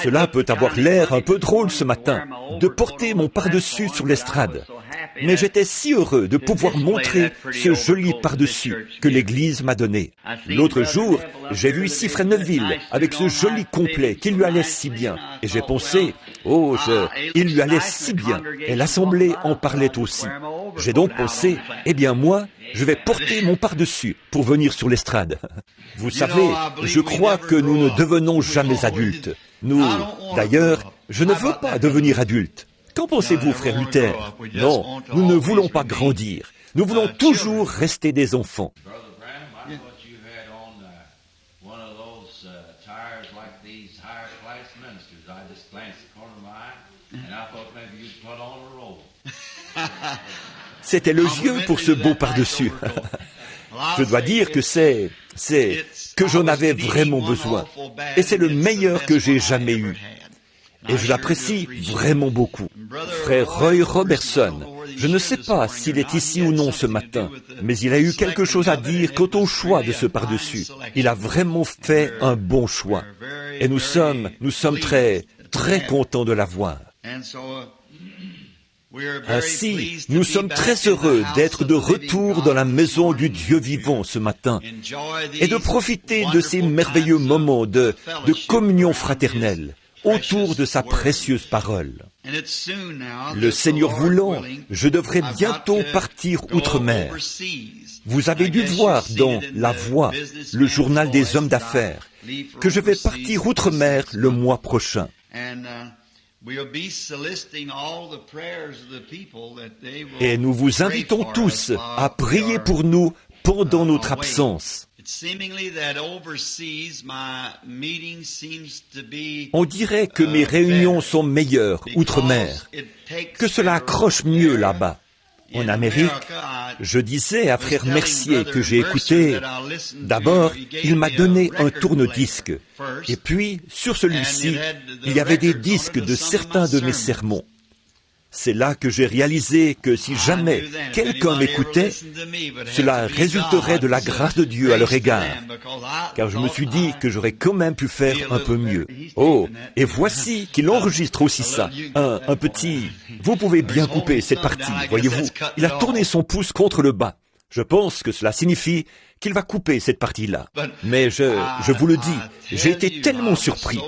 Cela peut avoir l'air un peu drôle ce matin, de porter mon pardessus sur l'estrade. Mais j'étais si heureux de pouvoir montrer ce joli pardessus que l'Église m'a donné. L'autre jour, j'ai vu ici Frère Neville avec ce joli complet qui lui allait si bien. Et j'ai pensé, il lui allait si bien. Et l'Assemblée en parlait aussi. J'ai donc pensé, eh bien moi, je vais porter mon pardessus pour venir sur l'estrade. Vous savez, je crois que nous ne devenons jamais adultes. D'ailleurs, je ne veux pas devenir adulte. Qu'en pensez-vous, frère Luther? Non, nous ne voulons pas grandir. Nous voulons toujours rester des enfants. C'était le vieux pour ce beau pardessus. Je dois dire que que j'en avais vraiment besoin. Et c'est le meilleur que j'ai jamais eu. Et je l'apprécie vraiment beaucoup. Frère Roy Robertson, je ne sais pas s'il est ici ou non ce matin, mais il a eu quelque chose à dire quant au choix de ce pardessus. Il a vraiment fait un bon choix. Et nous sommes très, très contents de l'avoir. Ainsi, nous sommes très heureux d'être de retour dans la maison du Dieu vivant ce matin et de profiter de ces merveilleux moments de communion fraternelle autour de sa précieuse parole. Le Seigneur voulant, je devrais bientôt partir outre-mer. Vous avez dû voir dans La Voix, le journal des hommes d'affaires, que je vais partir outre-mer le mois prochain. Et nous vous invitons tous à prier pour nous pendant notre absence. On dirait que mes réunions sont meilleures outre-mer, que cela accroche mieux là-bas. En Amérique, je disais à frère Mercier que j'ai écouté, d'abord, il m'a donné un tourne-disque, et puis, sur celui-ci, il y avait des disques de certains de mes sermons. C'est là que j'ai réalisé que si jamais quelqu'un m'écoutait, cela résulterait de la grâce de Dieu à leur égard, car je me suis dit que j'aurais quand même pu faire un peu mieux. Oh, et voici qu'il enregistre aussi ça, un petit... Vous pouvez bien couper cette partie, voyez-vous. Il a tourné son pouce contre le bas. Je pense que cela signifie qu'il va couper cette partie-là. Mais je vous le dis, j'ai été tellement surpris.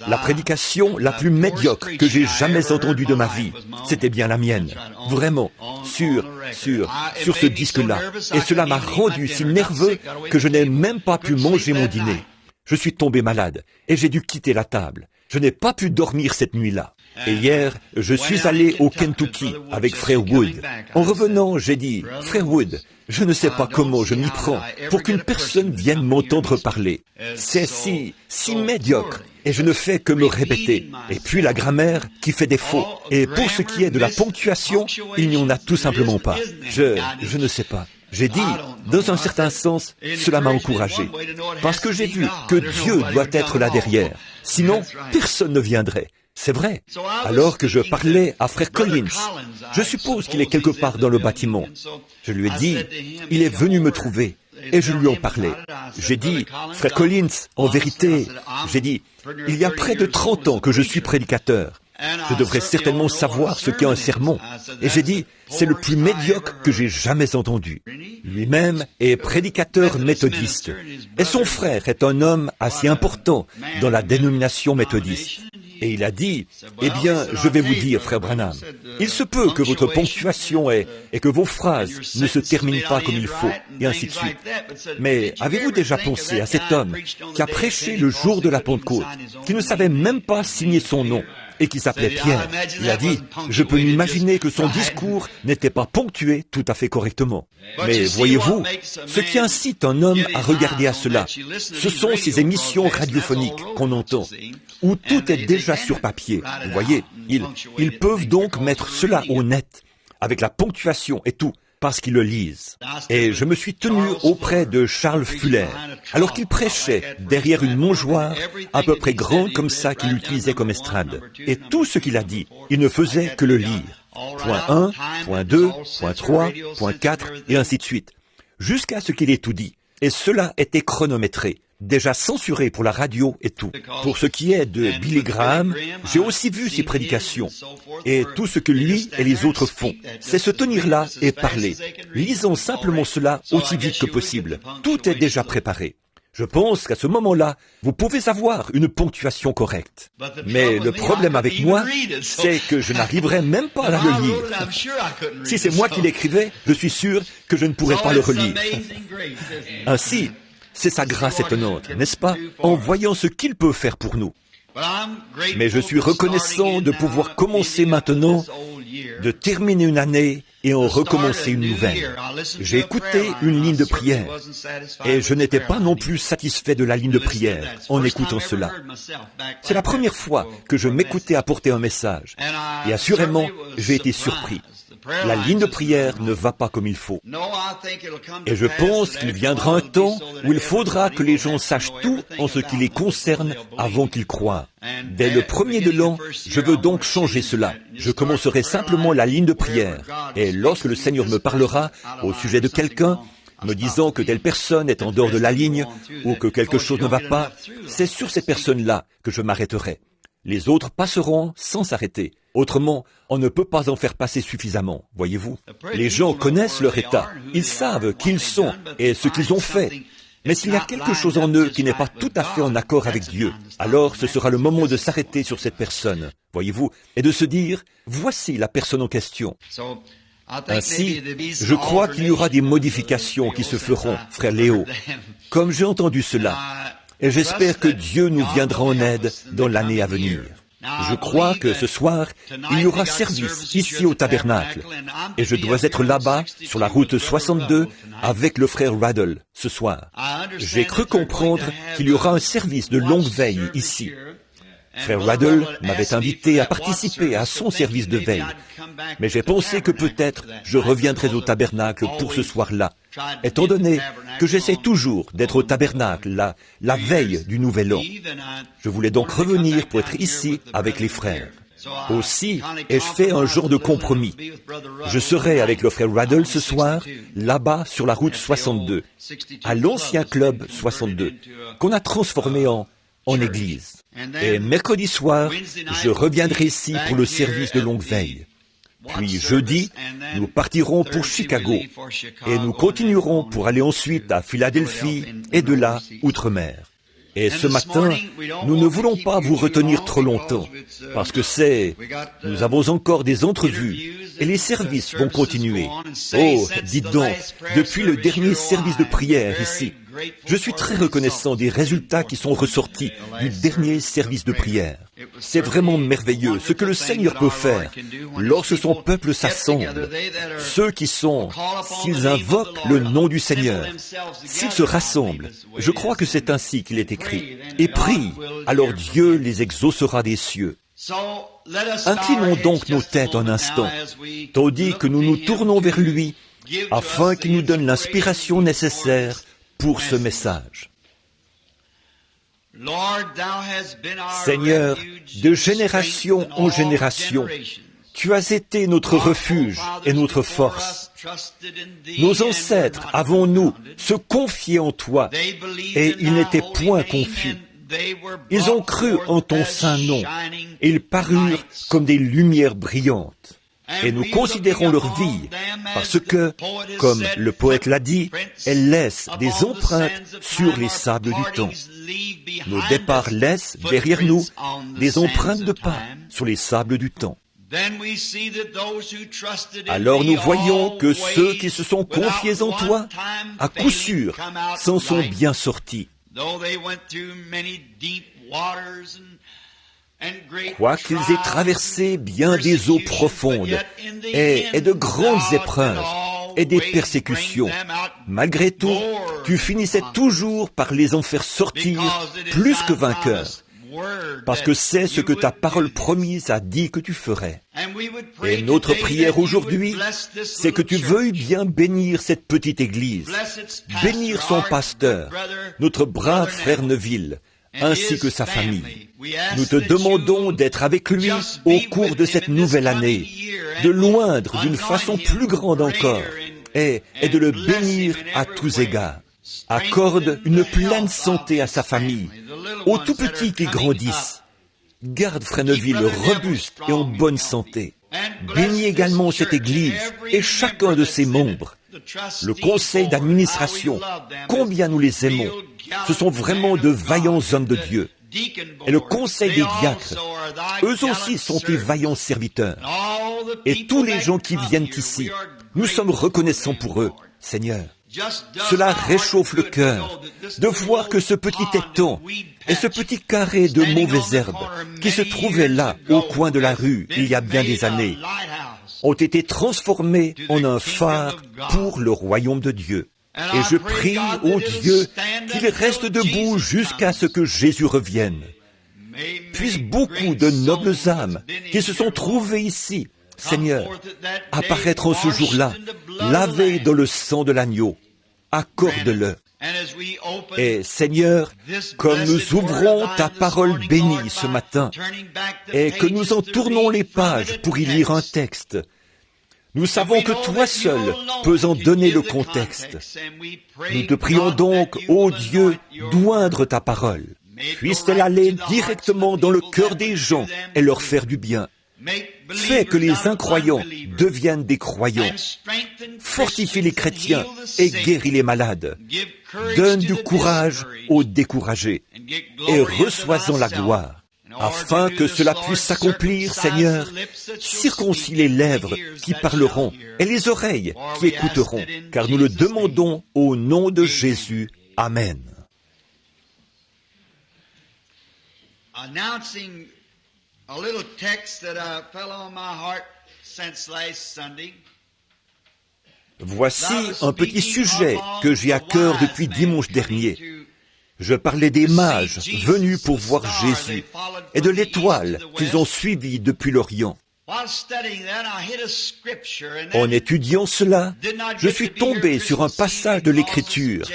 La prédication la plus médiocre que j'ai jamais entendue de ma vie, c'était bien la mienne. Vraiment, sur ce disque-là. Et cela m'a rendu si nerveux que je n'ai même pas pu manger mon dîner. Je suis tombé malade et j'ai dû quitter la table. Je n'ai pas pu dormir cette nuit-là. Et hier, je suis allé au Kentucky avec frère Wood. En revenant, j'ai dit, « Frère Wood, je ne sais pas comment je m'y prends pour qu'une personne vienne m'entendre parler. C'est si médiocre, et je ne fais que me répéter. Et puis la grammaire qui fait défaut. Et pour ce qui est de la ponctuation, il n'y en a tout simplement pas. Je ne sais pas. J'ai dit, dans un certain sens, cela m'a encouragé. Parce que j'ai vu que Dieu doit être là derrière. Sinon, personne ne viendrait. C'est vrai. Alors que je parlais à frère Collins, je suppose qu'il est quelque part dans le bâtiment. Je lui ai dit, il est venu me trouver. Et je lui en parlais. J'ai dit, frère Collins, en vérité, j'ai dit, il y a près de 30 ans que je suis prédicateur. Je devrais certainement savoir ce qu'est un sermon. Et j'ai dit, c'est le plus médiocre que j'ai jamais entendu. Lui-même est prédicateur méthodiste. Et son frère est un homme assez important dans la dénomination méthodiste. Et il a dit, eh bien, je vais vous dire, frère Branham, il se peut que votre ponctuation et que vos phrases ne se terminent pas comme il faut, et ainsi de suite. Mais avez-vous déjà pensé à cet homme qui a prêché le jour de la Pentecôte, qui ne savait même pas signer son nom, et qui s'appelait Pierre? Il a dit, je peux m'imaginer que son discours n'était pas ponctué tout à fait correctement. Mais voyez-vous, ce qui incite un homme à regarder à cela, ce sont ces émissions radiophoniques qu'on entend, où tout est déjà sur papier. Vous voyez, ils peuvent donc mettre cela au net, avec la ponctuation et tout, parce qu'ils le lisent. Et je me suis tenu auprès de Charles Fuller, alors qu'il prêchait derrière une mangeoire à peu près grande comme ça qu'il utilisait comme estrade. Et tout ce qu'il a dit, il ne faisait que le lire. Point 1, point 2, point 3, point 4, et ainsi de suite. Jusqu'à ce qu'il ait tout dit. Et cela était chronométré. déjà censuré pour la radio et tout. Pour ce qui est de Billy Graham, j'ai aussi vu ses prédications. Et tout ce que lui et les autres font, c'est se tenir là et parler. Lisons simplement cela aussi vite que possible. Tout est déjà préparé. Je pense qu'à ce moment-là, vous pouvez avoir une ponctuation correcte. Mais le problème avec moi, c'est que je n'arriverai même pas à le lire. Si c'est moi qui l'écrivais, je suis sûr que je ne pourrais pas le relire. Ainsi, c'est sa grâce étonnante, n'est-ce pas, en voyant ce qu'il peut faire pour nous. Mais je suis reconnaissant de pouvoir commencer maintenant, de terminer une année et en recommencer une nouvelle. J'ai écouté une ligne de prière et je n'étais pas non plus satisfait de la ligne de prière en écoutant cela. C'est la première fois que je m'écoutais apporter un message et assurément, j'ai été surpris. La ligne de prière ne va pas comme il faut. Et je pense qu'il viendra un temps où il faudra que les gens sachent tout en ce qui les concerne avant qu'ils croient. Dès le premier de l'an, je veux donc changer cela. Je commencerai simplement la ligne de prière. Et lorsque le Seigneur me parlera au sujet de quelqu'un, me disant que telle personne est en dehors de la ligne ou que quelque chose ne va pas, c'est sur cette personne-là que je m'arrêterai. Les autres passeront sans s'arrêter. Autrement, on ne peut pas en faire passer suffisamment, voyez-vous. Les gens connaissent leur état, ils savent qui ils sont et ce qu'ils ont fait. Mais s'il y a quelque chose en eux qui n'est pas tout à fait en accord avec Dieu, alors ce sera le moment de s'arrêter sur cette personne, voyez-vous, et de se dire, voici la personne en question. Ainsi, je crois qu'il y aura des modifications qui se feront, frère Léo, comme j'ai entendu cela. Et j'espère que Dieu nous viendra en aide dans l'année à venir. Je crois que ce soir, il y aura service ici au tabernacle. Et je dois être là-bas, sur la route 62, avec le frère Raddle, ce soir. J'ai cru comprendre qu'il y aura un service de longue veille ici. Frère Raddle m'avait invité à participer à son service de veille. Mais j'ai pensé que peut-être je reviendrai au tabernacle pour ce soir-là, étant donné que j'essaie toujours d'être au tabernacle la veille du Nouvel An. Je voulais donc revenir pour être ici avec les frères. Aussi, ai-je fait un genre de compromis. Je serai avec le frère Raddle ce soir, là-bas sur la route 62, à l'ancien club 62, qu'on a transformé en église. Et mercredi soir, je reviendrai ici pour le service de longue veille. Puis jeudi, nous partirons pour Chicago et nous continuerons pour aller ensuite à Philadelphie et de là, outre-mer. Et ce matin, nous ne voulons pas vous retenir trop longtemps, parce que nous avons encore des entrevues et les services vont continuer. Oh, dites donc, depuis le dernier service de prière ici, je suis très reconnaissant des résultats qui sont ressortis du dernier service de prière. C'est vraiment merveilleux ce que le Seigneur peut faire lorsque son peuple s'assemble. Ceux qui sont, s'ils invoquent le nom du Seigneur, s'ils se rassemblent, je crois que c'est ainsi qu'il est écrit, et prient, alors Dieu les exaucera des cieux. Inclinons donc nos têtes un instant, tandis que nous nous tournons vers lui, afin qu'il nous donne l'inspiration nécessaire pour ce message. Seigneur, de génération en génération, tu as été notre refuge et notre force. Nos ancêtres, avons-nous, se confié en toi, et ils n'étaient point confus. Ils ont cru en ton saint nom, et ils parurent comme des lumières brillantes. Et nous considérons leur vie, parce que, comme le poète l'a dit, elles laissent des empreintes sur les sables du temps. Nos départs laissent derrière nous des empreintes de pas sur les sables du temps. Alors nous voyons que ceux qui se sont confiés en toi, à coup sûr, s'en sont bien sortis. Quoiqu'ils aient traversé bien des eaux profondes et de grandes épreuves et des persécutions, malgré tout, tu finissais toujours par les en faire sortir plus que vainqueurs, parce que c'est ce que ta parole promise a dit que tu ferais. Et notre prière aujourd'hui, c'est que tu veuilles bien bénir cette petite église, bénir son pasteur, notre brave frère Neville, ainsi que sa famille. Nous te demandons d'être avec lui au cours de cette nouvelle année, de l'oindre d'une façon plus grande encore, et de le bénir à tous égards. Accorde une pleine santé à sa famille, aux tout petits qui grandissent. Garde Fresneville robuste et en bonne santé. Bénis également cette Église et chacun de ses membres. Le conseil d'administration, combien nous les aimons. Ce sont vraiment de vaillants hommes de Dieu. Et le conseil des diacres, eux aussi sont des vaillants serviteurs. Et tous les gens qui viennent ici, nous sommes reconnaissants pour eux, Seigneur. Cela réchauffe le cœur de voir que ce petit étang et ce petit carré de mauvaises herbes qui se trouvaient là, au coin de la rue, il y a bien des années, ont été transformés en un phare pour le royaume de Dieu. Et je prie, ô Dieu, qu'il reste debout jusqu'à ce que Jésus revienne. Puissent beaucoup de nobles âmes qui se sont trouvées ici, Seigneur, apparaître en ce jour-là, lavés dans le sang de l'agneau. Accorde-le. Et Seigneur, comme nous ouvrons ta parole bénie ce matin, et que nous en tournons les pages pour y lire un texte, nous savons que toi seul peux en donner le contexte. Nous te prions donc, ô Dieu, d'oindre ta parole. Puisse-t-elle aller directement dans le cœur des gens et leur faire du bien. Fais que les incroyants deviennent des croyants. Fortifie les chrétiens et guéris les malades. Donne du courage aux découragés et reçois-en la gloire. Afin que cela puisse s'accomplir, Seigneur, circoncis les lèvres qui parleront et les oreilles qui écouteront, car nous le demandons au nom de Jésus. Amen. A little text that fell on my heart since last Sunday. Voici un petit sujet que j'ai à cœur depuis dimanche dernier. Je parlais des mages venus pour voir Jésus et de l'étoile qu'ils ont suivie depuis l'Orient. En étudiant cela, je suis tombé sur un passage de l'Écriture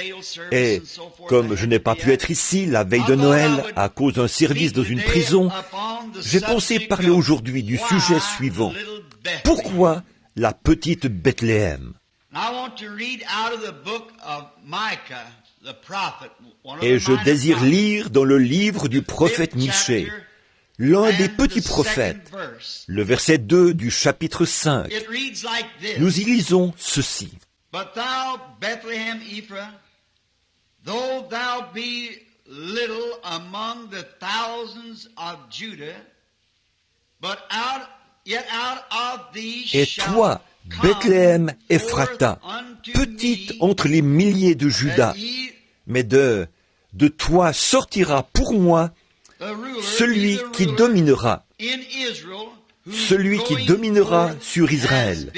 et, comme je n'ai pas pu être ici la veille de Noël à cause d'un service dans une prison, j'ai pensé parler aujourd'hui du sujet suivant. Pourquoi la petite Bethléem? Et je désire lire dans le livre du prophète Michée, l'un des petits prophètes, le verset 2 du chapitre 5. Nous y lisons ceci. But thou, Bethlehem Ephraim, though thou be little among the thousands of Judah, but yet out of thee Et toi, Bethléem Ephrata, petite entre les milliers de Juda, mais de toi sortira pour moi celui qui dominera sur Israël,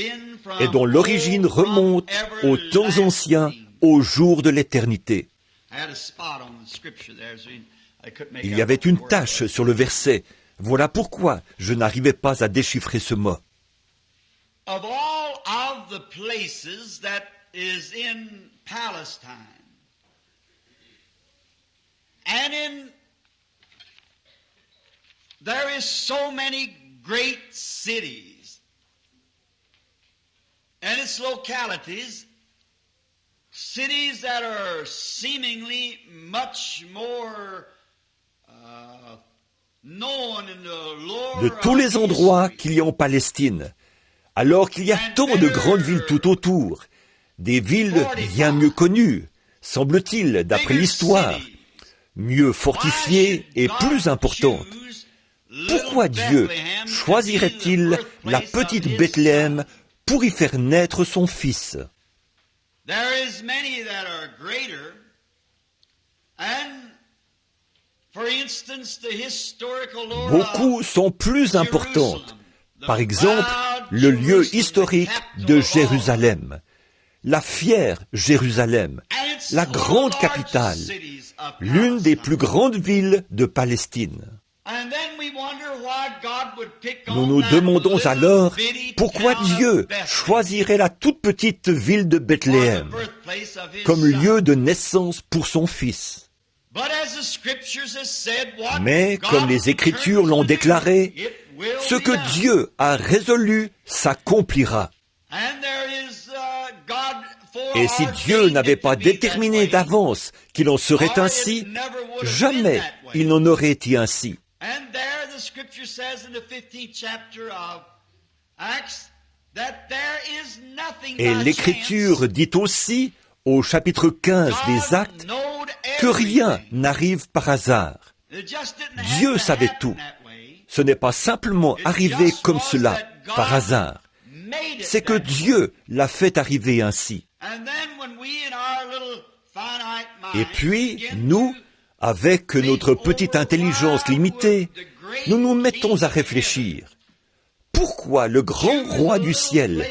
et dont l'origine remonte aux temps anciens, aux jours de l'éternité. Il y avait une tache sur le verset. Voilà pourquoi je n'arrivais pas à déchiffrer ce mot. Of all of the places that is in Palestine, and there is so many great cities and its localities, cities that are seemingly much more known in the lore de tous les endroits qu'il y a en Palestine, alors qu'il y a tant de grandes villes tout autour, des villes bien mieux connues, semble-t-il, d'après l'histoire, mieux fortifiées et plus importantes. Pourquoi Dieu choisirait-il la petite Bethléem pour y faire naître son fils? Beaucoup sont plus importantes. Par exemple, le lieu historique de Jérusalem, la fière Jérusalem, la grande capitale, l'une des plus grandes villes de Palestine. Nous nous demandons alors pourquoi Dieu choisirait la toute petite ville de Bethléem comme lieu de naissance pour son fils. Mais comme les Écritures l'ont déclaré, ce que Dieu a résolu s'accomplira. Et si Dieu n'avait pas déterminé d'avance qu'il en serait ainsi, jamais il n'en aurait été ainsi. Et l'Écriture dit aussi, au chapitre 15 des Actes, que rien n'arrive par hasard. Dieu savait tout. Ce n'est pas simplement arrivé comme cela, par hasard. C'est que Dieu l'a fait arriver ainsi. Et puis, nous, avec notre petite intelligence limitée, nous nous mettons à réfléchir. Pourquoi le grand roi du ciel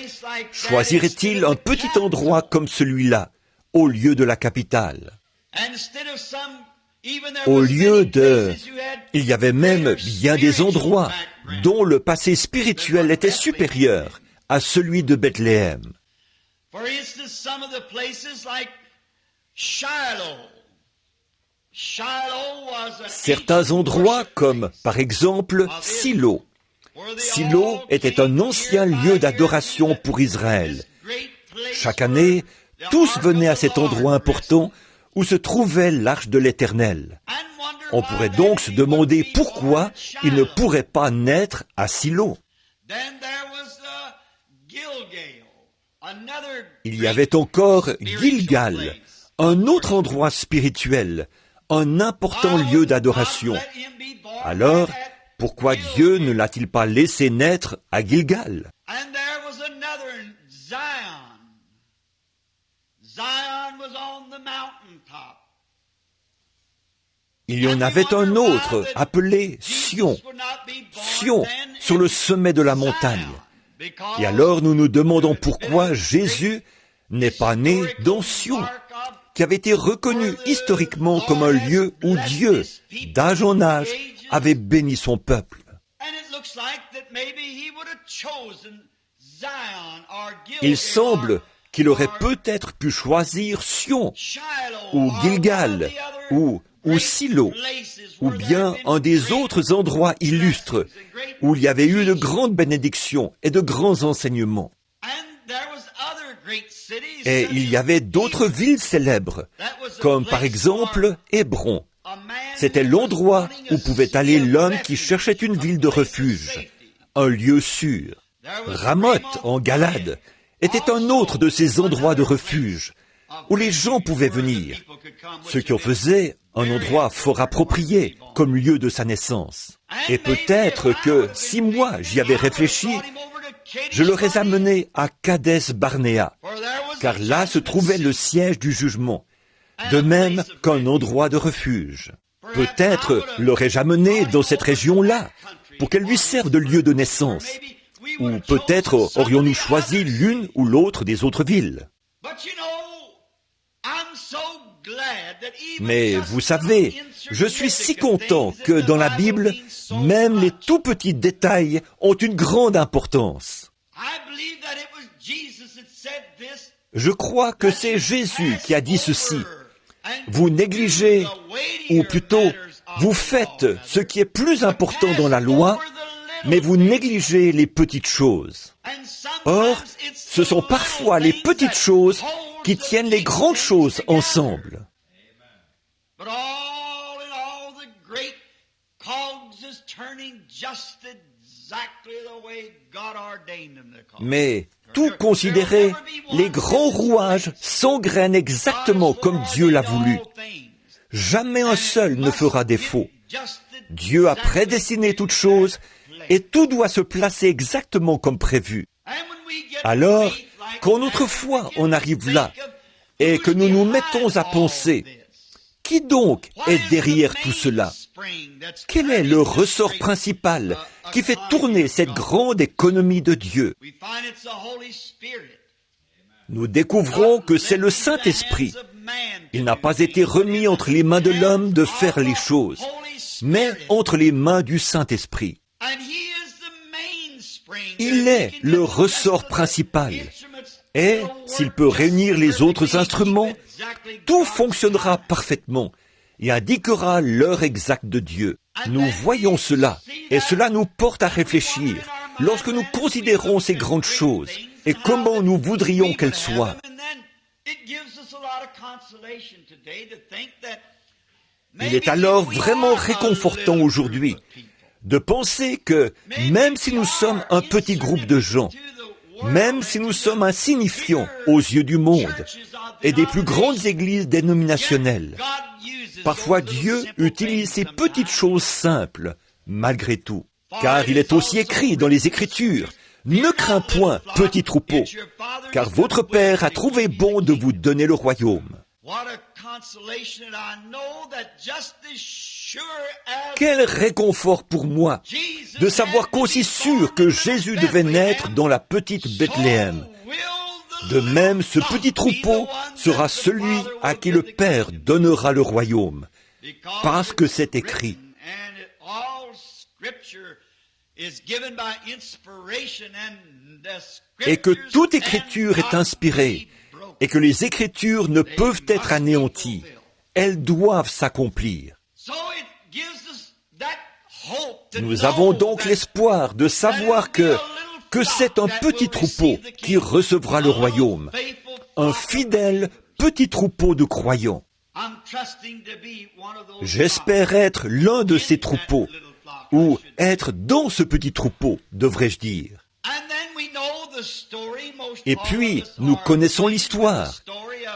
choisirait-il un petit endroit comme celui-là, au lieu de la capitale? Au lieu de... Il y avait même bien des endroits dont le passé spirituel était supérieur à celui de Bethléem. Certains endroits comme, par exemple, Silo. Silo était un ancien lieu d'adoration pour Israël. Chaque année, tous venaient à cet endroit important où se trouvait l'arche de l'Éternel. On pourrait donc se demander pourquoi il ne pourrait pas naître à Silo. Il y avait encore Gilgal, un autre endroit spirituel, un important lieu d'adoration. Alors, pourquoi Dieu ne l'a-t-il pas laissé naître à Gilgal? Il y en avait un autre appelé Sion. Sion, sur le sommet de la montagne. Et alors nous nous demandons pourquoi Jésus n'est pas né dans Sion, qui avait été reconnu historiquement comme un lieu où Dieu, d'âge en âge, avait béni son peuple. Il semble qu'il aurait peut-être pu choisir Sion, ou Gilgal, ou Silo, ou bien un des autres endroits illustres où il y avait eu de grandes bénédictions et de grands enseignements. Et il y avait d'autres villes célèbres, comme par exemple Hébron. C'était l'endroit où pouvait aller l'homme qui cherchait une ville de refuge, un lieu sûr. Ramoth, en Galade, était un autre de ces endroits de refuge, où les gens pouvaient venir, ce qui en faisait un endroit fort approprié comme lieu de sa naissance. Et peut-être que, si moi j'y avais réfléchi, je l'aurais amené à Kadès Barnéa, car là se trouvait le siège du jugement, de même qu'un endroit de refuge. Peut-être l'aurais-je amené dans cette région-là, pour qu'elle lui serve de lieu de naissance, ou peut-être aurions-nous choisi l'une ou l'autre des autres villes. Mais vous savez, je suis si content que dans la Bible, même les tout petits détails ont une grande importance. Je crois que c'est Jésus qui a dit ceci. Vous négligez, ou plutôt, vous faites ce qui est plus important dans la loi, mais vous négligez les petites choses. Or, ce sont parfois les petites choses qui tiennent les grandes choses ensemble. Mais, tout considéré, les grands rouages s'engrainent exactement comme Dieu l'a voulu. Jamais un seul ne fera défaut. Dieu a prédestiné toutes choses et tout doit se placer exactement comme prévu. Alors, quand notre foi en arrive là et que nous nous mettons à penser, qui donc est derrière tout cela? Quel est le ressort principal qui fait tourner cette grande économie de Dieu? Nous découvrons que c'est le Saint-Esprit. Il n'a pas été remis entre les mains de l'homme de faire les choses, mais entre les mains du Saint-Esprit. Il est le ressort principal. Et s'il peut réunir les autres instruments, tout fonctionnera parfaitement et indiquera l'heure exacte de Dieu. Nous voyons cela, et cela nous porte à réfléchir lorsque nous considérons ces grandes choses et comment nous voudrions qu'elles soient. Il est alors vraiment réconfortant aujourd'hui de penser que même si nous sommes un petit groupe de gens, même si nous sommes insignifiants aux yeux du monde et des plus grandes églises dénominationnelles, parfois Dieu utilise ces petites choses simples malgré tout. Car il est aussi écrit dans les Écritures, « Ne crains point, petit troupeau, car votre Père a trouvé bon de vous donner le royaume. » Quel réconfort pour moi de savoir qu'aussi sûr que Jésus devait naître dans la petite Bethléem, de même ce petit troupeau sera celui à qui le Père donnera le royaume, parce que c'est écrit. Et que toute écriture est inspirée, et que les écritures ne peuvent être anéanties. Elles doivent s'accomplir. Nous avons donc l'espoir de savoir que c'est un petit troupeau qui recevra le royaume, un fidèle petit troupeau de croyants. J'espère être l'un de ces troupeaux, ou être dans ce petit troupeau, devrais-je dire. Et puis, nous connaissons l'histoire.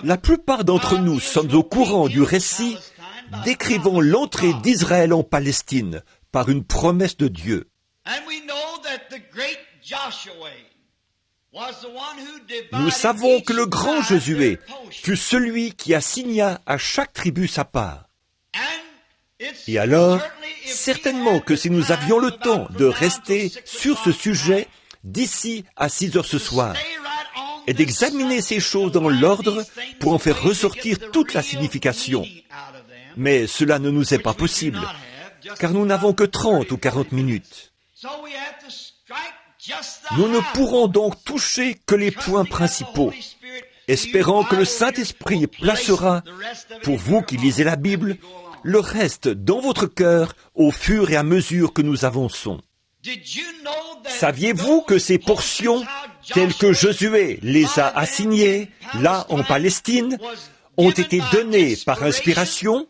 La plupart d'entre nous sommes au courant du récit décrivant l'entrée d'Israël en Palestine par une promesse de Dieu. Nous savons que le grand Josué fut celui qui assigna à chaque tribu sa part. Et alors, certainement que si nous avions le temps de rester sur ce sujet d'ici à 6 heures ce soir, et d'examiner ces choses dans l'ordre pour en faire ressortir toute la signification. Mais cela ne nous est pas possible, car nous n'avons que 30 ou 40 minutes. Nous ne pourrons donc toucher que les points principaux, espérant que le Saint-Esprit placera, pour vous qui lisez la Bible, le reste dans votre cœur au fur et à mesure que nous avançons. Saviez-vous que ces portions, telles que Josué les a assignées, là en Palestine, ont été données par inspiration?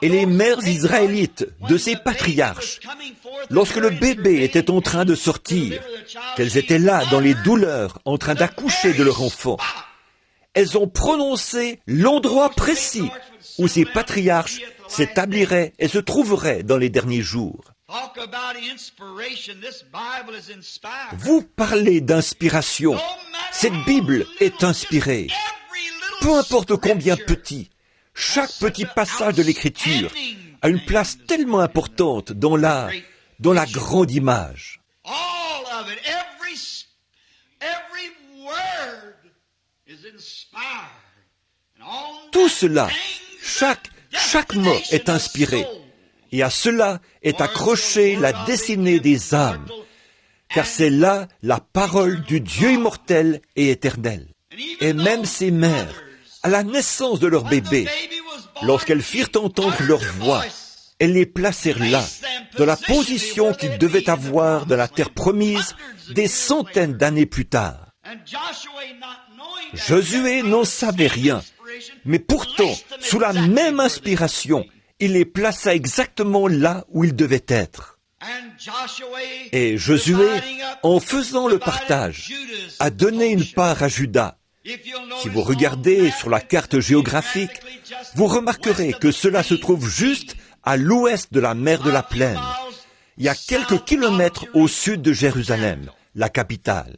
Et les mères israélites de ces patriarches, lorsque le bébé était en train de sortir, qu'elles étaient là dans les douleurs, en train d'accoucher de leur enfant, elles ont prononcé l'endroit précis où ces patriarches s'établiraient et se trouveraient dans les derniers jours. Vous parlez d'inspiration. Cette Bible est inspirée. Peu importe combien petit, chaque petit passage de l'Écriture a une place tellement importante dans la grande image. Tout cela, chaque mot est inspiré, et à cela est accrochée la destinée des âmes, car c'est là la parole du Dieu immortel et éternel. Et même ces mères, à la naissance de leur bébé, lorsqu'elles firent entendre leur voix, elles les placèrent là, dans la position qu'ils devaient avoir dans la terre promise des centaines d'années plus tard. Josué n'en savait rien, mais pourtant, sous la même inspiration, il les plaça exactement là où ils devaient être. Et Josué, en faisant le partage, a donné une part à Juda. Si vous regardez sur la carte géographique, vous remarquerez que cela se trouve juste à l'ouest de la mer de la Plaine. Il y a quelques kilomètres au sud de Jérusalem, la capitale.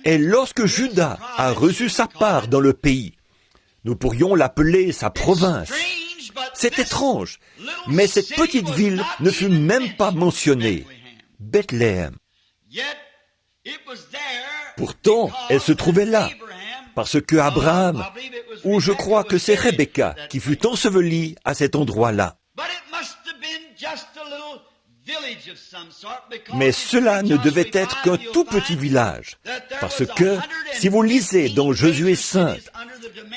Et lorsque Juda a reçu sa part dans le pays, nous pourrions l'appeler sa province. C'est étrange, mais cette petite ville ne fut même pas mentionnée. Bethléem. Pourtant, elle se trouvait là, parce que Abraham, ou je crois que c'est Rebecca, qui fut ensevelie à cet endroit-là. Mais cela ne devait être qu'un tout petit village, parce que, si vous lisez dans Josué 5,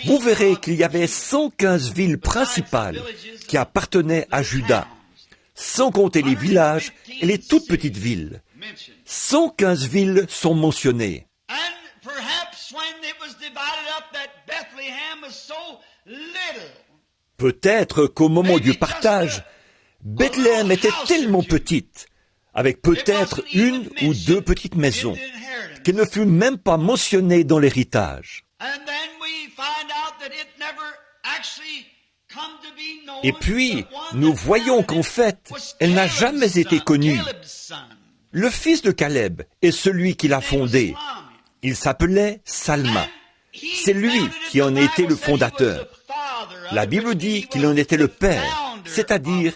vous verrez qu'il y avait 115 villes principales qui appartenaient à Juda, sans compter les villages et les toutes petites villes. 115 villes sont mentionnées. Peut-être qu'au moment du partage, Bethléem était tellement petite, avec peut-être une ou deux petites maisons, qu'elle ne fut même pas mentionnée dans l'héritage. Et puis, nous voyons qu'en fait, elle n'a jamais été connue. Le fils de Caleb est celui qui l'a fondée. Il s'appelait Salma. C'est lui qui en était le fondateur. La Bible dit qu'il en était le père, c'est-à-dire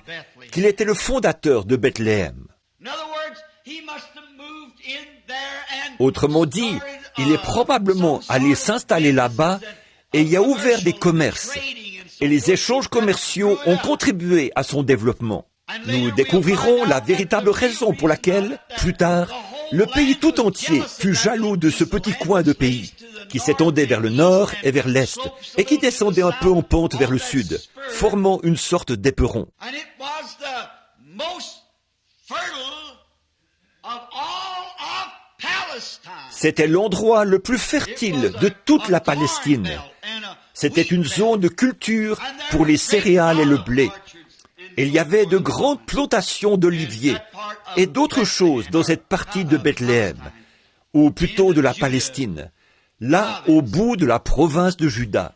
qu'il était le fondateur de Bethléem. Autrement dit, il est probablement allé s'installer là-bas et y a ouvert des commerces. Et les échanges commerciaux ont contribué à son développement. Nous découvrirons la véritable raison pour laquelle, plus tard, le pays tout entier fut jaloux de ce petit coin de pays, qui s'étendait vers le nord et vers l'est, et qui descendait un peu en pente vers le sud, formant une sorte d'éperon. C'était l'endroit le plus fertile de toute la Palestine. C'était une zone de culture pour les céréales et le blé. Il y avait de grandes plantations d'oliviers et d'autres choses dans cette partie de Bethléem, ou plutôt de la Palestine, là au bout de la province de Juda.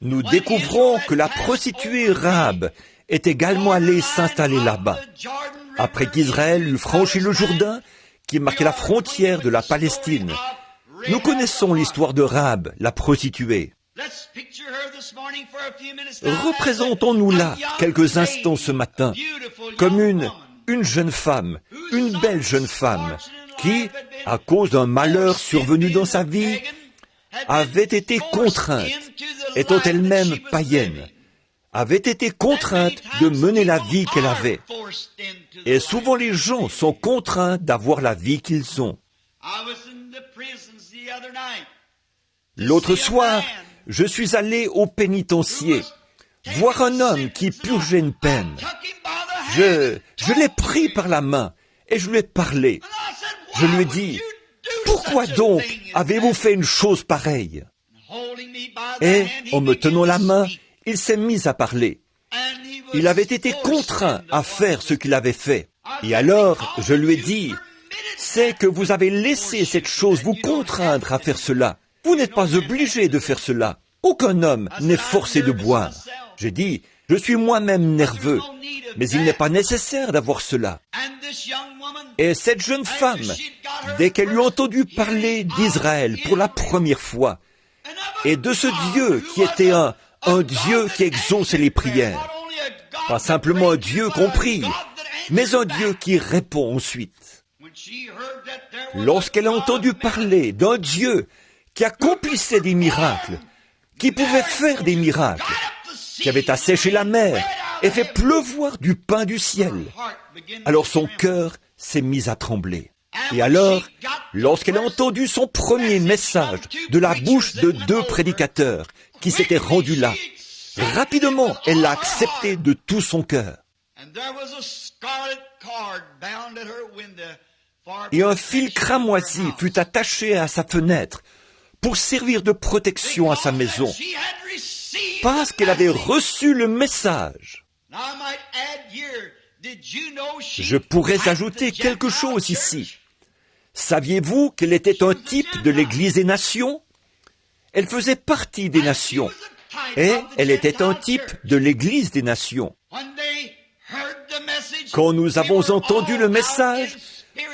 Nous découvrons que la prostituée Rahab est également allée s'installer là-bas. Après qu'Israël eut franchi le Jourdain, qui marquait la frontière de la Palestine, nous connaissons l'histoire de Rahab, la prostituée. Représentons-nous-la quelques instants ce matin, comme une jeune femme, une belle jeune femme, qui, à cause d'un malheur survenu dans sa vie, avait été contrainte, étant elle-même païenne, avait été contrainte de mener la vie qu'elle avait. Et souvent les gens sont contraints d'avoir la vie qu'ils ont. L'autre soir, je suis allé au pénitencier, voir un homme qui purgeait une peine. Je l'ai pris par la main et je lui ai parlé. Je lui ai dit, « Pourquoi donc avez-vous fait une chose pareille ?» Et, en me tenant la main, il s'est mis à parler. Il avait été contraint à faire ce qu'il avait fait. Et alors, je lui ai dit, « C'est que vous avez laissé cette chose vous contraindre à faire cela. Vous n'êtes pas obligé de faire cela. Aucun homme n'est forcé de boire. » J'ai dit, « Je suis moi-même nerveux, mais il n'est pas nécessaire d'avoir cela. » Et cette jeune femme, dès qu'elle eut entendu parler d'Israël pour la première fois, et de ce Dieu qui était un Dieu qui exauce les prières, pas simplement un Dieu qu'on prie, mais un Dieu qui répond ensuite. Lorsqu'elle a entendu parler d'un Dieu qui accomplissait des miracles, qui pouvait faire des miracles, qui avait asséché la mer et fait pleuvoir du pain du ciel, alors son cœur s'est mis à trembler. Et alors, lorsqu'elle a entendu son premier message de la bouche de 2 prédicateurs qui s'étaient rendus là, rapidement, elle l'a accepté de tout son cœur. Et un fil cramoisi fut attaché à sa fenêtre pour servir de protection à sa maison, parce qu'elle avait reçu le message. Je pourrais ajouter quelque chose ici. Saviez-vous qu'elle était un type de l'Église des Nations? Elle faisait partie des nations, et elle était un type de l'Église des Nations. Quand nous avons entendu le message,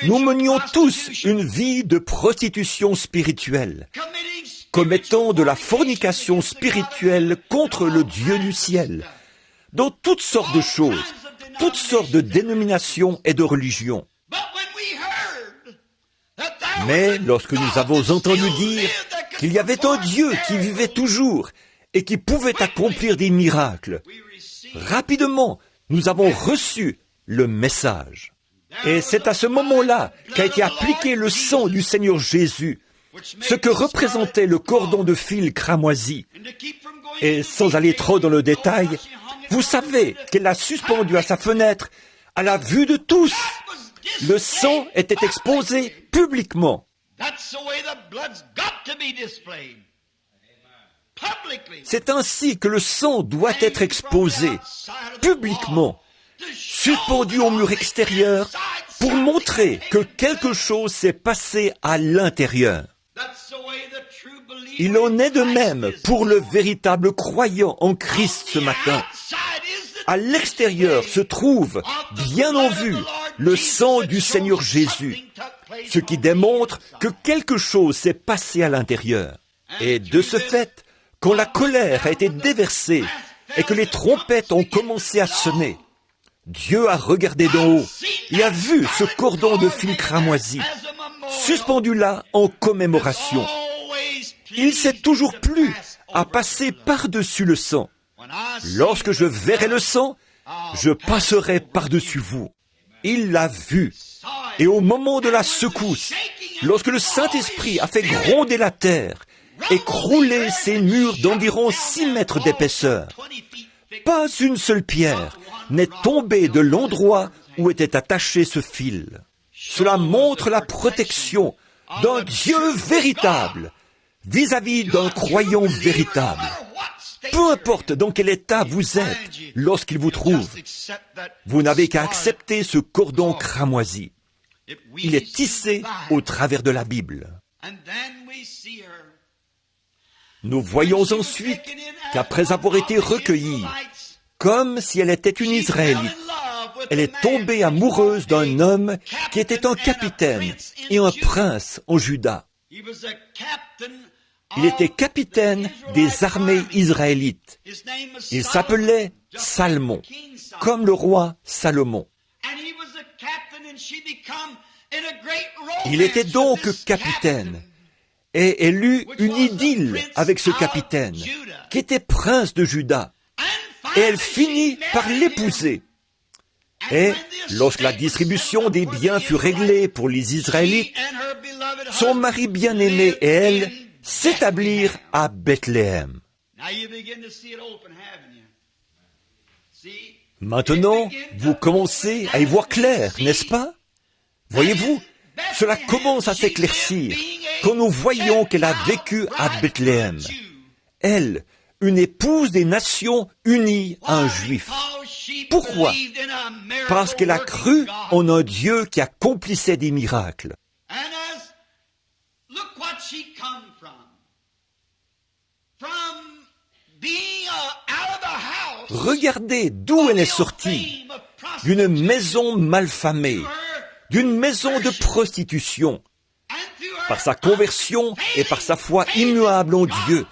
nous menions tous une vie de prostitution spirituelle, commettant de la fornication spirituelle contre le Dieu du ciel, dans toutes sortes de choses, toutes sortes de dénominations et de religions. Mais lorsque nous avons entendu dire qu'il y avait un Dieu qui vivait toujours et qui pouvait accomplir des miracles, rapidement, nous avons reçu le message. Et c'est à ce moment-là qu'a été appliqué le sang du Seigneur Jésus, ce que représentait le cordon de fil cramoisi. Et sans aller trop dans le détail, vous savez qu'elle l'a suspendu à sa fenêtre, à la vue de tous. Le sang était exposé publiquement. C'est ainsi que le sang doit être exposé, publiquement, suspendu au mur extérieur, pour montrer que quelque chose s'est passé à l'intérieur. Il en est de même pour le véritable croyant en Christ ce matin. À l'extérieur se trouve, bien en vue, le sang du Seigneur Jésus, ce qui démontre que quelque chose s'est passé à l'intérieur. Et de ce fait, quand la colère a été déversée et que les trompettes ont commencé à sonner, Dieu a regardé d'en haut et a vu ce cordon de fil cramoisi, suspendu là en commémoration. Il s'est toujours plu à passer par-dessus le sang. Lorsque je verrai le sang, je passerai par-dessus vous. Il l'a vu. Et au moment de la secousse, lorsque le Saint-Esprit a fait gronder la terre et crouler ses murs d'environ 6 mètres d'épaisseur, pas une seule pierre n'est tombée de l'endroit où était attaché ce fil. Cela montre la protection d'un Dieu véritable vis-à-vis d'un croyant véritable. Peu importe dans quel état vous êtes lorsqu'il vous trouve, vous n'avez qu'à accepter ce cordon cramoisi. Il est tissé au travers de la Bible. Nous voyons ensuite qu'après avoir été recueillie, comme si elle était une Israélite, elle est tombée amoureuse d'un homme qui était un capitaine et un prince en Juda. Il était capitaine des armées israélites. Il s'appelait Salmon, comme le roi Salomon. Il était donc capitaine, et elle eut une idylle avec ce capitaine, qui était prince de Juda, et elle finit par l'épouser. Et lorsque la distribution des biens fut réglée pour les Israélites, son mari bien-aimé et elle s'établirent à Bethléem. Maintenant, vous commencez à y voir clair, n'est-ce pas? Voyez-vous, cela commence à s'éclaircir quand nous voyons qu'elle a vécu à Bethléem. Elle, une épouse des nations unie à un juif. Pourquoi? Parce qu'elle a cru en un Dieu qui accomplissait des miracles. Regardez d'où elle est sortie, d'une maison malfamée, d'une maison de prostitution. Par sa conversion et par sa foi immuable en Dieu,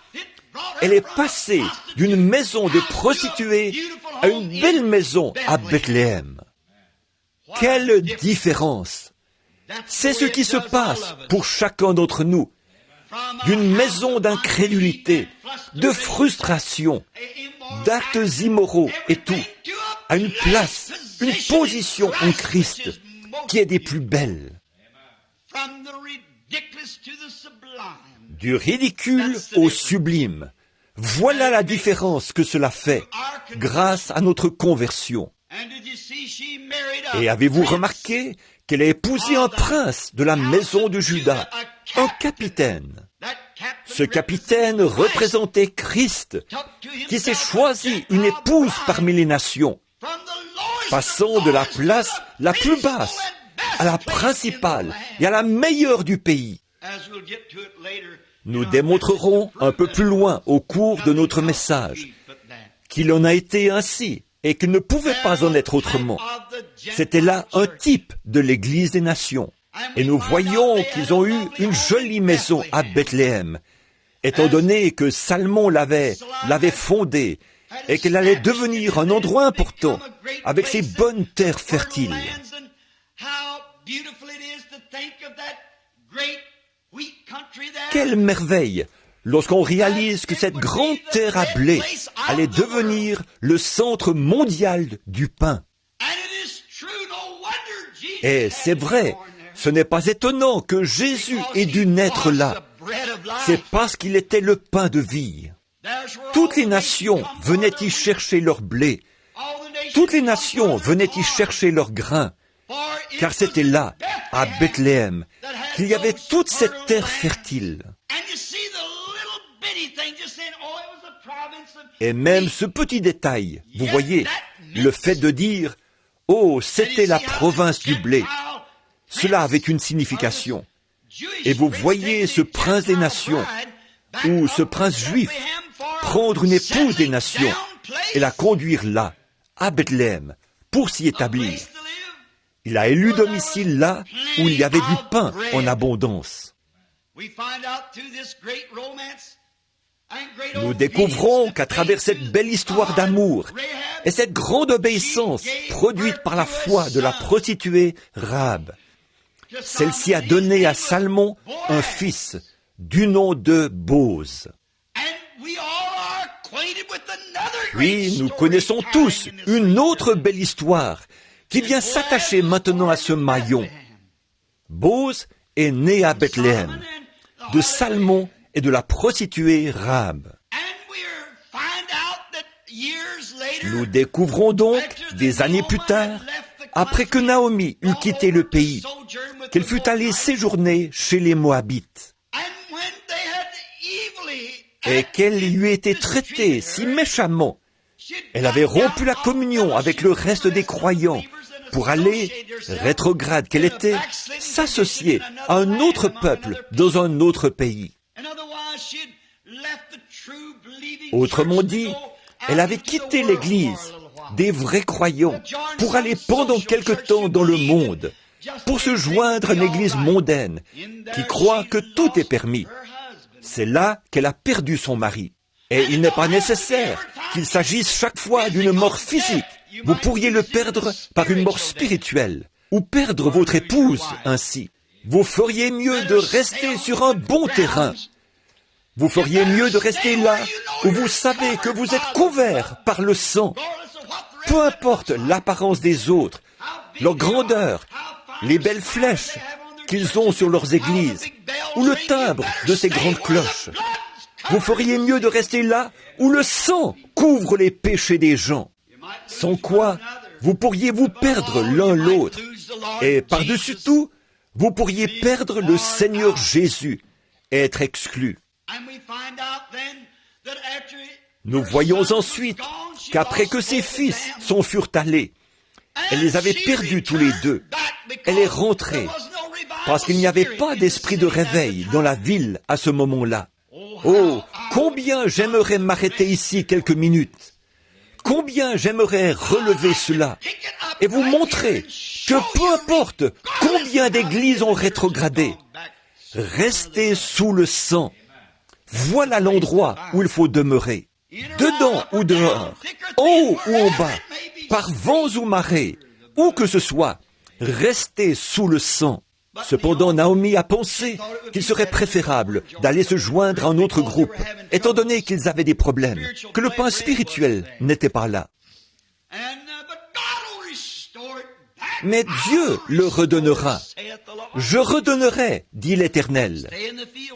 elle est passée d'une maison de prostituées à une belle maison à Bethléem. Quelle différence! C'est ce qui se passe pour chacun d'entre nous. D'une maison d'incrédulité, de frustration, d'actes immoraux et tout, à une place, une position en Christ qui est des plus belles. Du ridicule au sublime. Voilà la différence que cela fait grâce à notre conversion. Et avez-vous remarqué qu'elle a épousé un prince de la maison de Juda, un capitaine? Ce capitaine représentait Christ, qui s'est choisi une épouse parmi les nations, passant de la place la plus basse à la principale et à la meilleure du pays. Nous démontrerons un peu plus loin au cours de notre message qu'il en a été ainsi et qu'il ne pouvait pas en être autrement. C'était là un type de l'Église des nations. Et nous voyons qu'ils ont eu une jolie maison à Bethléem, étant donné que Salmon l'avait fondée et qu'elle allait devenir un endroit important avec ses bonnes terres fertiles. Quelle merveille lorsqu'on réalise que cette grande terre à blé allait devenir le centre mondial du pain. Et c'est vrai, ce n'est pas étonnant que Jésus ait dû naître là. C'est parce qu'il était le pain de vie. Toutes les nations venaient y chercher leur blé. Toutes les nations venaient y chercher leur grain. Car c'était là, à Bethléem, qu'il y avait toute cette terre fertile. Et même ce petit détail, vous voyez, le fait de dire « Oh, c'était la province du blé », cela avait une signification. Et vous voyez ce prince des nations, ou ce prince juif, prendre une épouse des nations et la conduire là, à Bethléem, pour s'y établir. Il a élu domicile là où il y avait du pain en abondance. Nous découvrons qu'à travers cette belle histoire d'amour et cette grande obéissance produite par la foi de la prostituée Rahab, celle-ci a donné à Salmon un fils du nom de Boz. Puis nous connaissons tous une autre belle histoire qui vient s'attacher maintenant à ce maillon. Boz est né à Bethléem, de Salmon et de la prostituée Rahab. Nous découvrons donc, des années plus tard, après que Naomi eut quitté le pays, qu'elle fut allée séjourner chez les Moabites, et qu'elle y eût été traitée si méchamment. Elle avait rompu la communion avec le reste des croyants pour aller, rétrograde qu'elle était, s'associer à un autre peuple dans un autre pays. Autrement dit, elle avait quitté l'Église des vrais croyants pour aller pendant quelque temps dans le monde, pour se joindre à une Église mondaine qui croit que tout est permis. C'est là qu'elle a perdu son mari. Et il n'est pas nécessaire qu'il s'agisse chaque fois d'une mort physique. Vous pourriez le perdre par une mort spirituelle, ou perdre votre épouse ainsi. Vous feriez mieux de rester sur un bon terrain. Vous feriez mieux de rester là où vous savez que vous êtes couvert par le sang. Peu importe l'apparence des autres, leur grandeur, les belles flèches qu'ils ont sur leurs églises, ou le timbre de ces grandes cloches. Vous feriez mieux de rester là où le sang couvre les péchés des gens. Sans quoi, vous pourriez vous perdre l'un l'autre. Et par-dessus tout, vous pourriez perdre le Seigneur Jésus et être exclu. Nous voyons ensuite qu'après que ses fils s'en furent allés, elle les avait perdus tous les deux. Elle est rentrée parce qu'il n'y avait pas d'esprit de réveil dans la ville à ce moment-là. Oh, combien j'aimerais m'arrêter ici quelques minutes. Combien j'aimerais relever cela et vous montrer que peu importe combien d'églises ont rétrogradé, restez sous le sang. Voilà l'endroit où il faut demeurer. Dedans ou dehors, en haut ou en bas, par vents ou marées, où que ce soit, restez sous le sang. Cependant, Naomi a pensé qu'il serait préférable d'aller se joindre à un autre groupe, étant donné qu'ils avaient des problèmes, que le pain spirituel n'était pas là. Mais Dieu le redonnera. Je redonnerai, dit l'Éternel.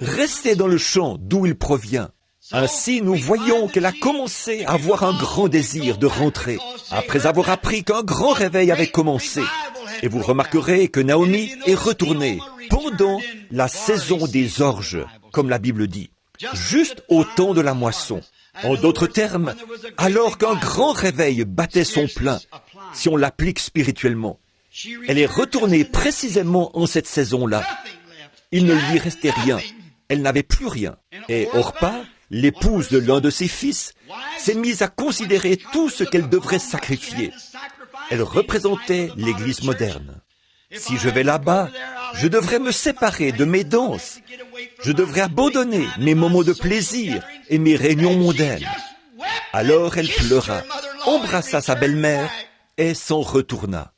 Restez dans le champ d'où il provient. Ainsi, nous voyons qu'elle a commencé à avoir un grand désir de rentrer, après avoir appris qu'un grand réveil avait commencé. Et vous remarquerez que Naomi est retournée pendant la saison des orges, comme la Bible dit, juste au temps de la moisson. En d'autres termes, alors qu'un grand réveil battait son plein, si on l'applique spirituellement. Elle est retournée précisément en cette saison-là. Il ne lui restait rien. Elle n'avait plus rien. Et Orpa, l'épouse de l'un de ses fils, s'est mise à considérer tout ce qu'elle devrait sacrifier. Elle représentait l'Église moderne. Si je vais là-bas, je devrais me séparer de mes danses. Je devrais abandonner mes moments de plaisir et mes réunions mondaines. Alors elle pleura, embrassa sa belle-mère et s'en retourna.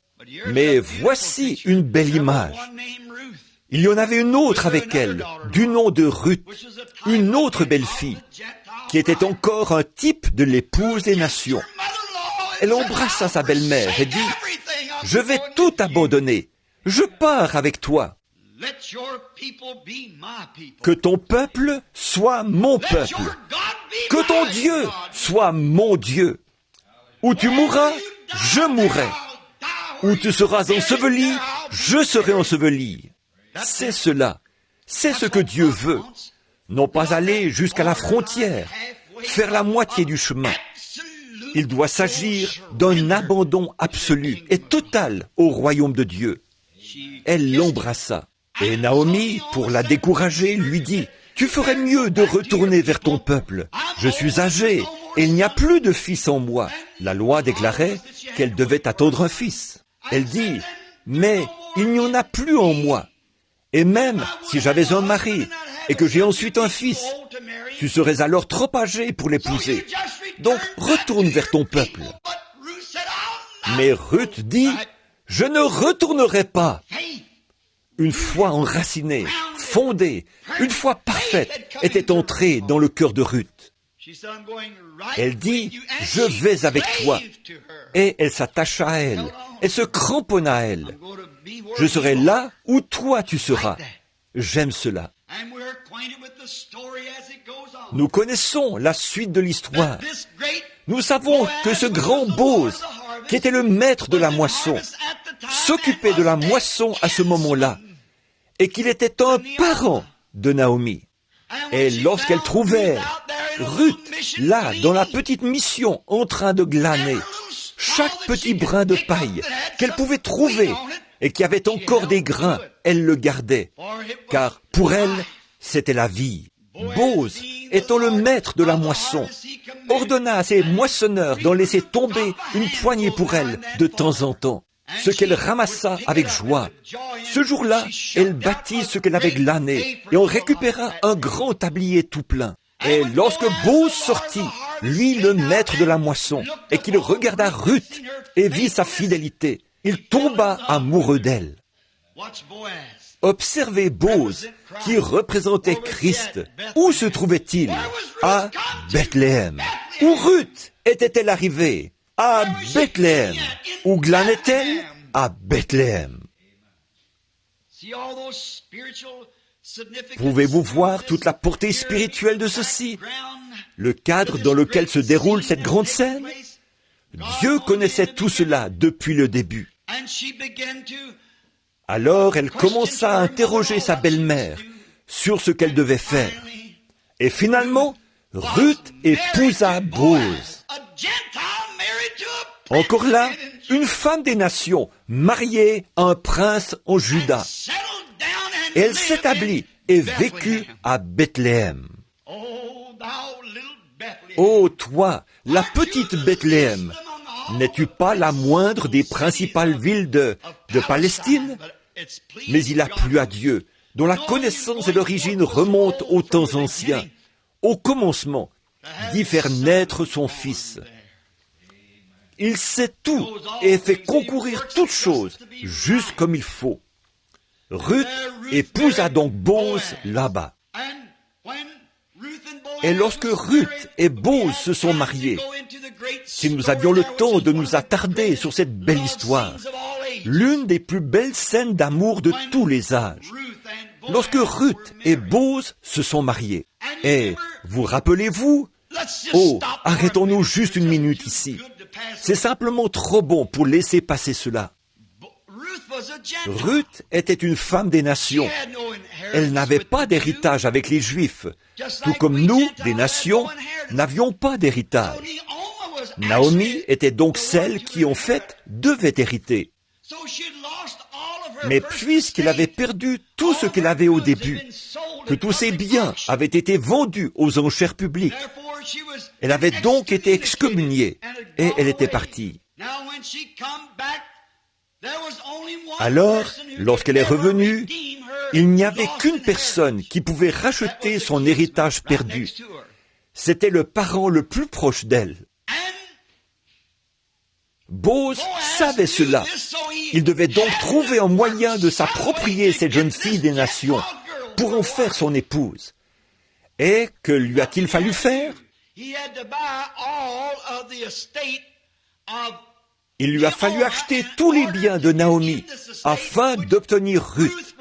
Mais voici une belle image. Il y en avait une autre avec elle, du nom de Ruth, une autre belle-fille, qui était encore un type de l'épouse des nations. Elle embrassa sa belle-mère et dit « Je vais tout abandonner. je pars avec toi. Que ton peuple soit mon peuple. Que ton Dieu soit mon Dieu. Où tu mourras, je mourrai. Où tu seras enseveli, je serai enseveli. C'est cela. C'est ce que Dieu veut. Non pas aller jusqu'à la frontière, faire la moitié du chemin. Il doit s'agir d'un abandon absolu et total au royaume de Dieu. Elle l'embrassa. Et Naomi, pour la décourager, lui dit, « Tu ferais mieux de retourner vers ton peuple. Je suis âgée et il n'y a plus de fils en moi. » La loi déclarait qu'elle devait attendre un fils. Elle dit, « Mais il n'y en a plus en moi. Et même si j'avais un mari et que j'ai ensuite un fils, tu serais alors trop âgé pour l'épouser. Donc retourne vers ton peuple. » Mais Ruth dit, « Je ne retournerai pas. » Une foi enracinée, fondée, une foi parfaite était entrée dans le cœur de Ruth. Elle dit, « Je vais avec toi. » Et elle s'attacha à elle. Elle se cramponna à elle. « Je serai là où toi tu seras. » J'aime cela. Nous connaissons la suite de l'histoire. Nous savons que ce grand Bose, qui était le maître de la moisson, s'occupait de la moisson à ce moment-là, et qu'il était un parent de Naomi. Et lorsqu'elle trouvait Ruth, là, dans la petite mission, en train de glaner, chaque petit brin de paille qu'elle pouvait trouver, et qui avait encore des grains, elle le gardait, car pour elle, c'était la vie. Bose, étant le maître de la moisson, ordonna à ses moissonneurs d'en laisser tomber une poignée pour elle de temps en temps, ce qu'elle ramassa avec joie. Ce jour-là, elle bâtit ce qu'elle avait glané, et on récupéra un grand tablier tout plein. Et lorsque Bose sortit, lui le maître de la moisson, et qu'il regarda Ruth et vit sa fidélité, il tomba amoureux d'elle. Observez Bose, qui représentait Christ. Où se trouvait-il? À Bethléem. Où Ruth était-elle arrivée? À Bethléem. Où glanait-elle? À Bethléem. Pouvez-vous voir toute la portée spirituelle de ceci? Le cadre dans lequel se déroule cette grande scène? Dieu connaissait tout cela depuis le début. Alors elle commença à interroger sa belle-mère sur ce qu'elle devait faire. Et finalement, Ruth épousa Bose. Encore là, une femme des nations mariée à un prince en Juda. Et elle s'établit et vécut à Bethléem. Ô toi, la petite Bethléem, n'es-tu pas la moindre des principales villes de Palestine? Mais il a plu à Dieu, dont la connaissance et l'origine remontent aux temps anciens, au commencement, d'y faire naître son Fils. Il sait tout et fait concourir toutes choses, juste comme il faut. Ruth épousa donc Bose là-bas. Et lorsque Ruth et Bose se sont mariés, si nous avions le temps de nous attarder sur cette belle histoire, l'une des plus belles scènes d'amour de tous les âges, lorsque Ruth et Bose se sont mariés. Et vous rappelez-vous? Oh, arrêtons-nous juste une minute ici. C'est simplement trop bon pour laisser passer cela. Ruth était une femme des nations. Elle n'avait pas d'héritage avec les Juifs, tout comme nous, des nations, n'avions pas d'héritage. Naomi était donc celle qui, en fait, devait hériter. Mais puisqu'elle avait perdu tout ce qu'elle avait au début, que tous ses biens avaient été vendus aux enchères publiques, elle avait donc été excommuniée et elle était partie. Alors, lorsqu'elle est revenue, il n'y avait qu'une personne qui pouvait racheter son héritage perdu. C'était le parent le plus proche d'elle. Bose savait cela. Il devait donc trouver un moyen de s'approprier cette jeune fille des nations pour en faire son épouse. Et que lui a-t-il fallu faire? Il lui a fallu acheter tous les biens de Naomi afin d'obtenir Ruth,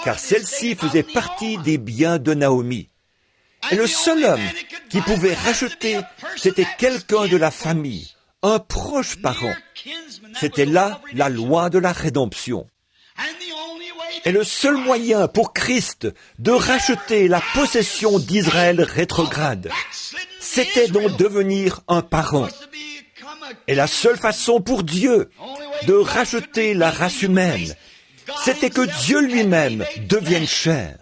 car celle-ci faisait partie des biens de Naomi. Et le seul homme qui pouvait racheter, c'était quelqu'un de la famille, un proche parent. C'était là la loi de la rédemption. Et le seul moyen pour Christ de racheter la possession d'Israël rétrograde, c'était d'en devenir un parent. Et la seule façon pour Dieu de racheter la race humaine, c'était que Dieu lui-même devienne chair.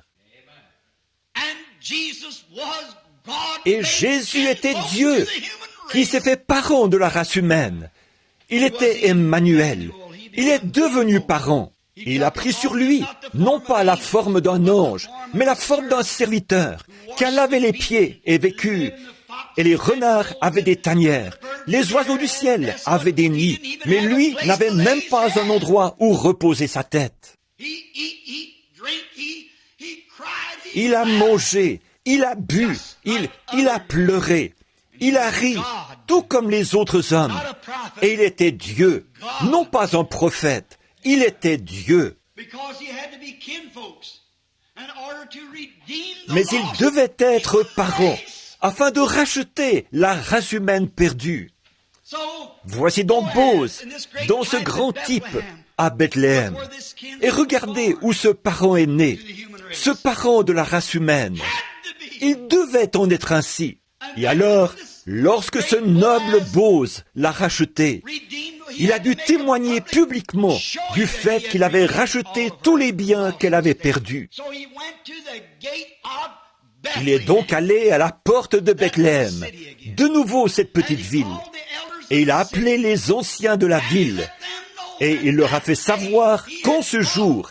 Et Jésus était Dieu qui s'est fait parent de la race humaine. Il était Emmanuel. Il est devenu parent. Il a pris sur lui, non pas la forme d'un ange, mais la forme d'un serviteur, qui a lavé les pieds et vécu. Et les renards avaient des tanières, les oiseaux du ciel avaient des nids, mais lui n'avait même pas un endroit où reposer sa tête. Il a mangé, il a bu, il a pleuré, il a ri, tout comme les autres hommes. Et il était Dieu, non pas un prophète, il était Dieu. Mais il devait être parent, afin de racheter la race humaine perdue. Voici donc Bose, dans ce grand type, à Bethléem. Et regardez où ce parent est né, ce parent de la race humaine. Il devait en être ainsi. Et alors, lorsque ce noble Bose l'a racheté, il a dû témoigner publiquement du fait qu'il avait racheté tous les biens qu'elle avait perdus. Il est donc allé à la porte de Bethléem, de nouveau cette petite ville, et il a appelé les anciens de la ville, et il leur a fait savoir qu'en ce jour,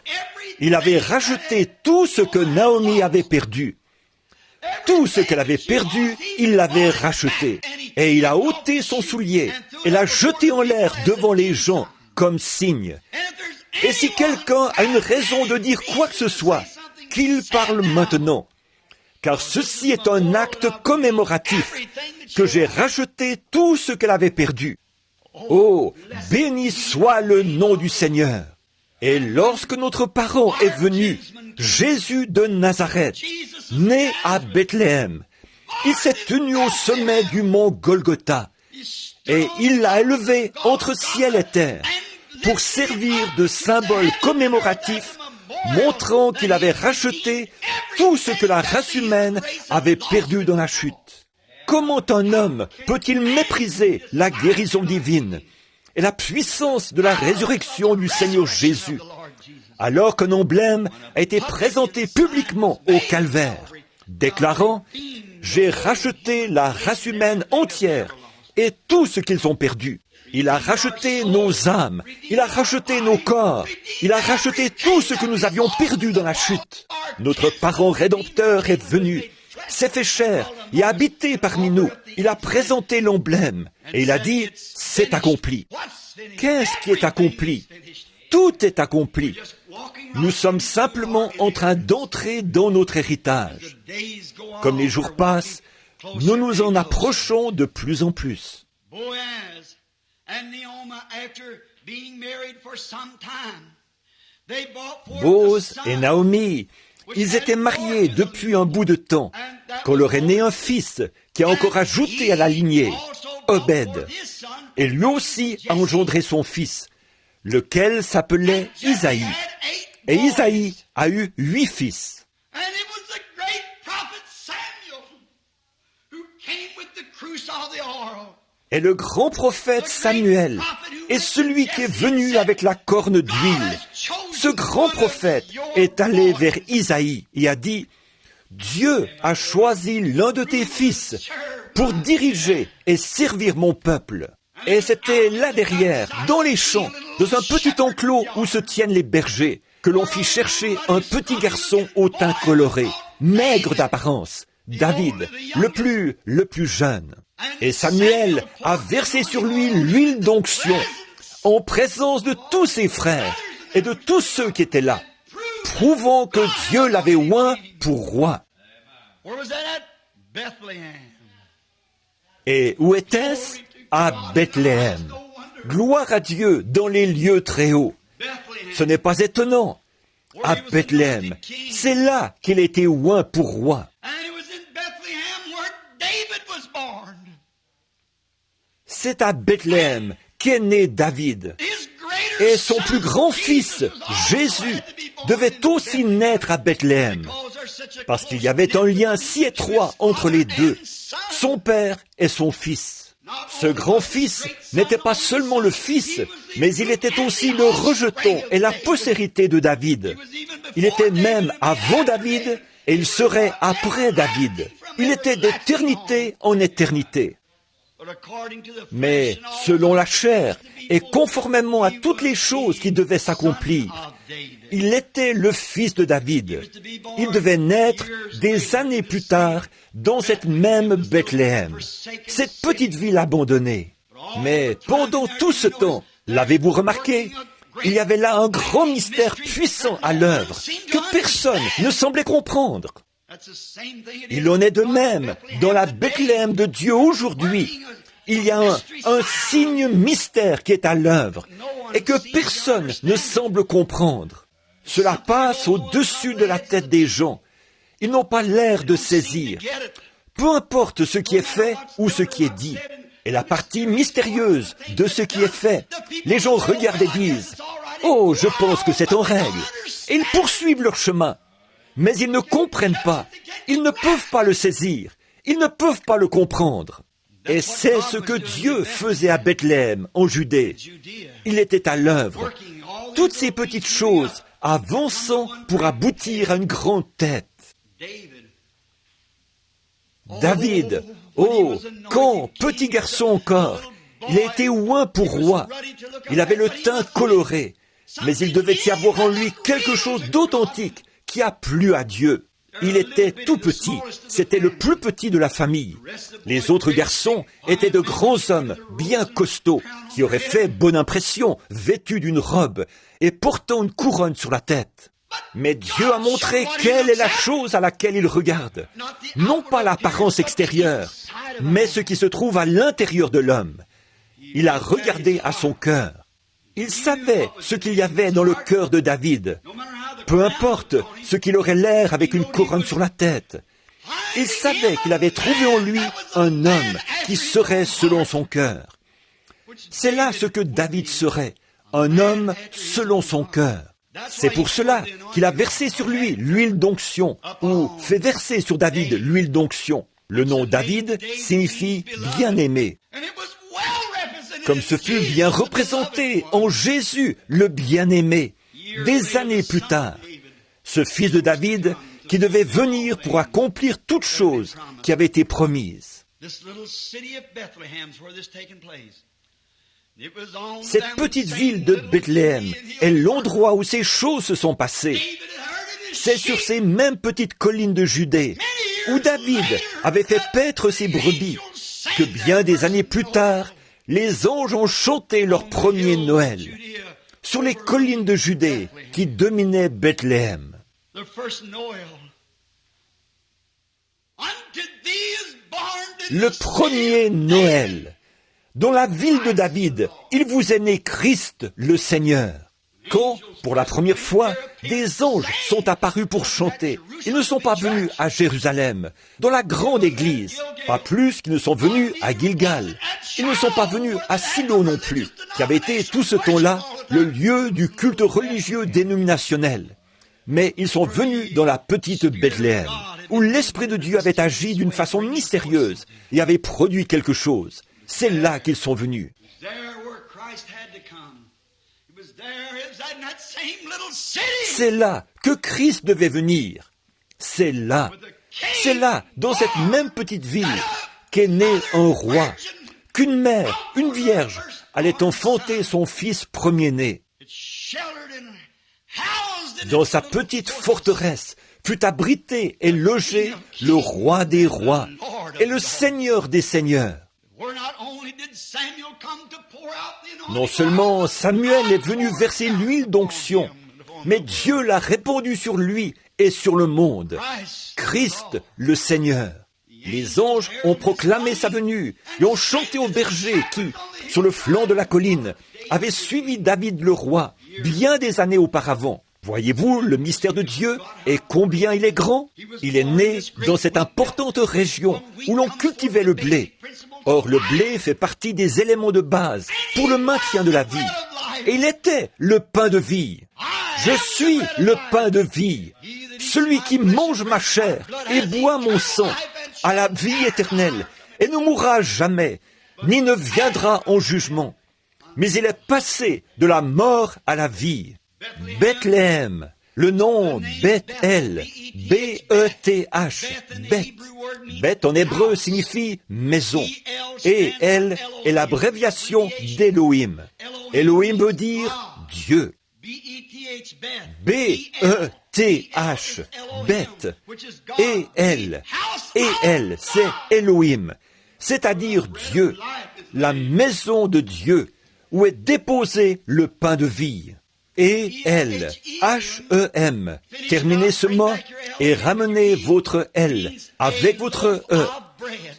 il avait racheté tout ce que Naomi avait perdu. Tout ce qu'elle avait perdu, il l'avait racheté. Et il a ôté son soulier et l'a jeté en l'air devant les gens comme signe. Et si quelqu'un a une raison de dire quoi que ce soit, qu'il parle maintenant. Car ceci est un acte commémoratif, que j'ai racheté tout ce qu'elle avait perdu. Oh, béni soit le nom du Seigneur. Et lorsque notre parent est venu, Jésus de Nazareth, né à Bethléem, il s'est tenu au sommet du mont Golgotha, et il l'a élevé entre ciel et terre, pour servir de symbole commémoratif, montrant qu'il avait racheté tout ce que la race humaine avait perdu dans la chute. Comment un homme peut-il mépriser la guérison divine et la puissance de la résurrection du Seigneur Jésus, alors qu'un emblème a été présenté publiquement au calvaire, déclarant « J'ai racheté la race humaine entière et tout ce qu'ils ont perdu. Il a racheté nos âmes, il a racheté nos corps, il a racheté tout ce que nous avions perdu dans la chute. Notre parent rédempteur est venu, s'est fait chair et a habité parmi nous. Il a présenté l'emblème et il a dit « C'est accompli ». Qu'est-ce qui est accompli? Tout est accompli. Nous sommes simplement en train d'entrer dans notre héritage. Comme les jours passent, nous nous en approchons de plus en plus. Bose et Naomi, ils étaient mariés depuis un bout de temps, quand leur est né un fils qui a encore ajouté à la lignée, Obed. Et lui aussi a engendré son fils, lequel s'appelait Isaïe. Et Isaïe a eu 8 fils. Et le grand prophète Samuel est celui qui est venu avec la corne d'huile. Ce grand prophète est allé vers Isaïe et a dit « Dieu a choisi l'un de tes fils pour diriger et servir mon peuple. » Et c'était là derrière, dans les champs, dans un petit enclos où se tiennent les bergers, que l'on fit chercher un petit garçon au teint coloré, maigre d'apparence, David, le plus jeune. Et Samuel a versé sur lui l'huile d'onction, en présence de tous ses frères et de tous ceux qui étaient là, prouvant que Dieu l'avait oint pour roi. Et où était-ce? À Bethléem. Gloire à Dieu dans les lieux très hauts. Ce n'est pas étonnant. À Bethléem, c'est là qu'il a été oint pour roi. C'est à Bethléem qu'est né David. Et son plus grand fils, Jésus, devait aussi naître à Bethléem, parce qu'il y avait un lien si étroit entre les deux, son père et son fils. Ce grand-fils n'était pas seulement le fils, mais il était aussi le rejeton et la postérité de David. Il était même avant David et il serait après David. Il était d'éternité en éternité. Mais selon la chair et conformément à toutes les choses qui devaient s'accomplir, il était le fils de David. Il devait naître des années plus tard dans cette même Bethléem, cette petite ville abandonnée. Mais pendant tout ce temps, l'avez-vous remarqué? Il y avait là un grand mystère puissant à l'œuvre que personne ne semblait comprendre. Il en est de même dans la Bethléem de Dieu aujourd'hui. Il y a un signe mystère qui est à l'œuvre et que personne ne semble comprendre. Cela passe au-dessus de la tête des gens. Ils n'ont pas l'air de saisir. Peu importe ce qui est fait ou ce qui est dit. Et la partie mystérieuse de ce qui est fait, les gens regardent et disent « Oh, je pense que c'est en règle ». Et ils poursuivent leur chemin. Mais ils ne comprennent pas. Ils ne peuvent pas le saisir. Ils ne peuvent pas le comprendre. Et c'est ce que Dieu faisait à Bethléem, en Judée. Il était à l'œuvre. Toutes ces petites choses avançant pour aboutir à une grande tête. David, oh, quand, petit garçon encore, il a été oint pour roi. Il avait le teint coloré, mais il devait y avoir en lui quelque chose d'authentique qui a plu à Dieu. Il était tout petit, c'était le plus petit de la famille. Les autres garçons étaient de grands hommes, bien costauds, qui auraient fait bonne impression, vêtus d'une robe et portant une couronne sur la tête. Mais Dieu a montré quelle est la chose à laquelle il regarde. Non pas l'apparence extérieure, mais ce qui se trouve à l'intérieur de l'homme. Il a regardé à son cœur. Il savait ce qu'il y avait dans le cœur de David. Peu importe ce qu'il aurait l'air avec une couronne sur la tête. Il savait qu'il avait trouvé en lui un homme qui serait selon son cœur. C'est là ce que David serait, un homme selon son cœur. C'est pour cela qu'il a versé sur lui l'huile d'onction, ou fait verser sur David l'huile d'onction. Le nom David signifie bien-aimé. Comme ce fut bien représenté en Jésus, le bien-aimé, des années plus tard, ce fils de David qui devait venir pour accomplir toutes choses qui avaient été promises. Cette petite ville de Bethléem est l'endroit où ces choses se sont passées. C'est sur ces mêmes petites collines de Judée, où David avait fait paître ses brebis, que bien des années plus tard, les anges ont chanté leur premier Noël. Sur les collines de Judée qui dominaient Bethléem. Le premier Noël. Dans la ville de David, il vous est né Christ le Seigneur. Quand, pour la première fois, des anges sont apparus pour chanter, ils ne sont pas venus à Jérusalem, dans la grande église, pas plus qu'ils ne sont venus à Gilgal. Ils ne sont pas venus à Silo non plus, qui avait été tout ce temps-là le lieu du culte religieux dénominationnel. Mais ils sont venus dans la petite Bethléem, où l'Esprit de Dieu avait agi d'une façon mystérieuse et avait produit quelque chose. C'est là qu'ils sont venus. C'est là que Christ devait venir. C'est là, dans cette même petite ville, qu'est né un roi, qu'une mère, une vierge, allait enfanter son fils premier-né. Dans sa petite forteresse fut abrité et logé le roi des rois et le seigneur des seigneurs. Non seulement Samuel est venu verser l'huile d'onction, mais Dieu l'a répandue sur lui et sur le monde. Christ, le Seigneur. Les anges ont proclamé sa venue et ont chanté aux bergers qui, sur le flanc de la colline, avaient suivi David le roi bien des années auparavant. Voyez-vous le mystère de Dieu et combien il est grand? Il est né dans cette importante région où l'on cultivait le blé. Or, le blé fait partie des éléments de base pour le maintien de la vie. Et il était le pain de vie. Je suis le pain de vie. Celui qui mange ma chair et boit mon sang a la vie éternelle et ne mourra jamais, ni ne viendra en jugement. Mais il est passé de la mort à la vie. Bethléem, le nom Beth-El, B-E-T-H, Beth. Beth en hébreu signifie maison, et El est l'abréviation d'Élohim. Elohim veut dire Dieu. B-E-T-H, Beth, et El, c'est Elohim, c'est-à-dire Dieu, la maison de Dieu, où est déposé le pain de vie. Et L, H-E-M, terminez ce mot et ramenez votre L avec votre E.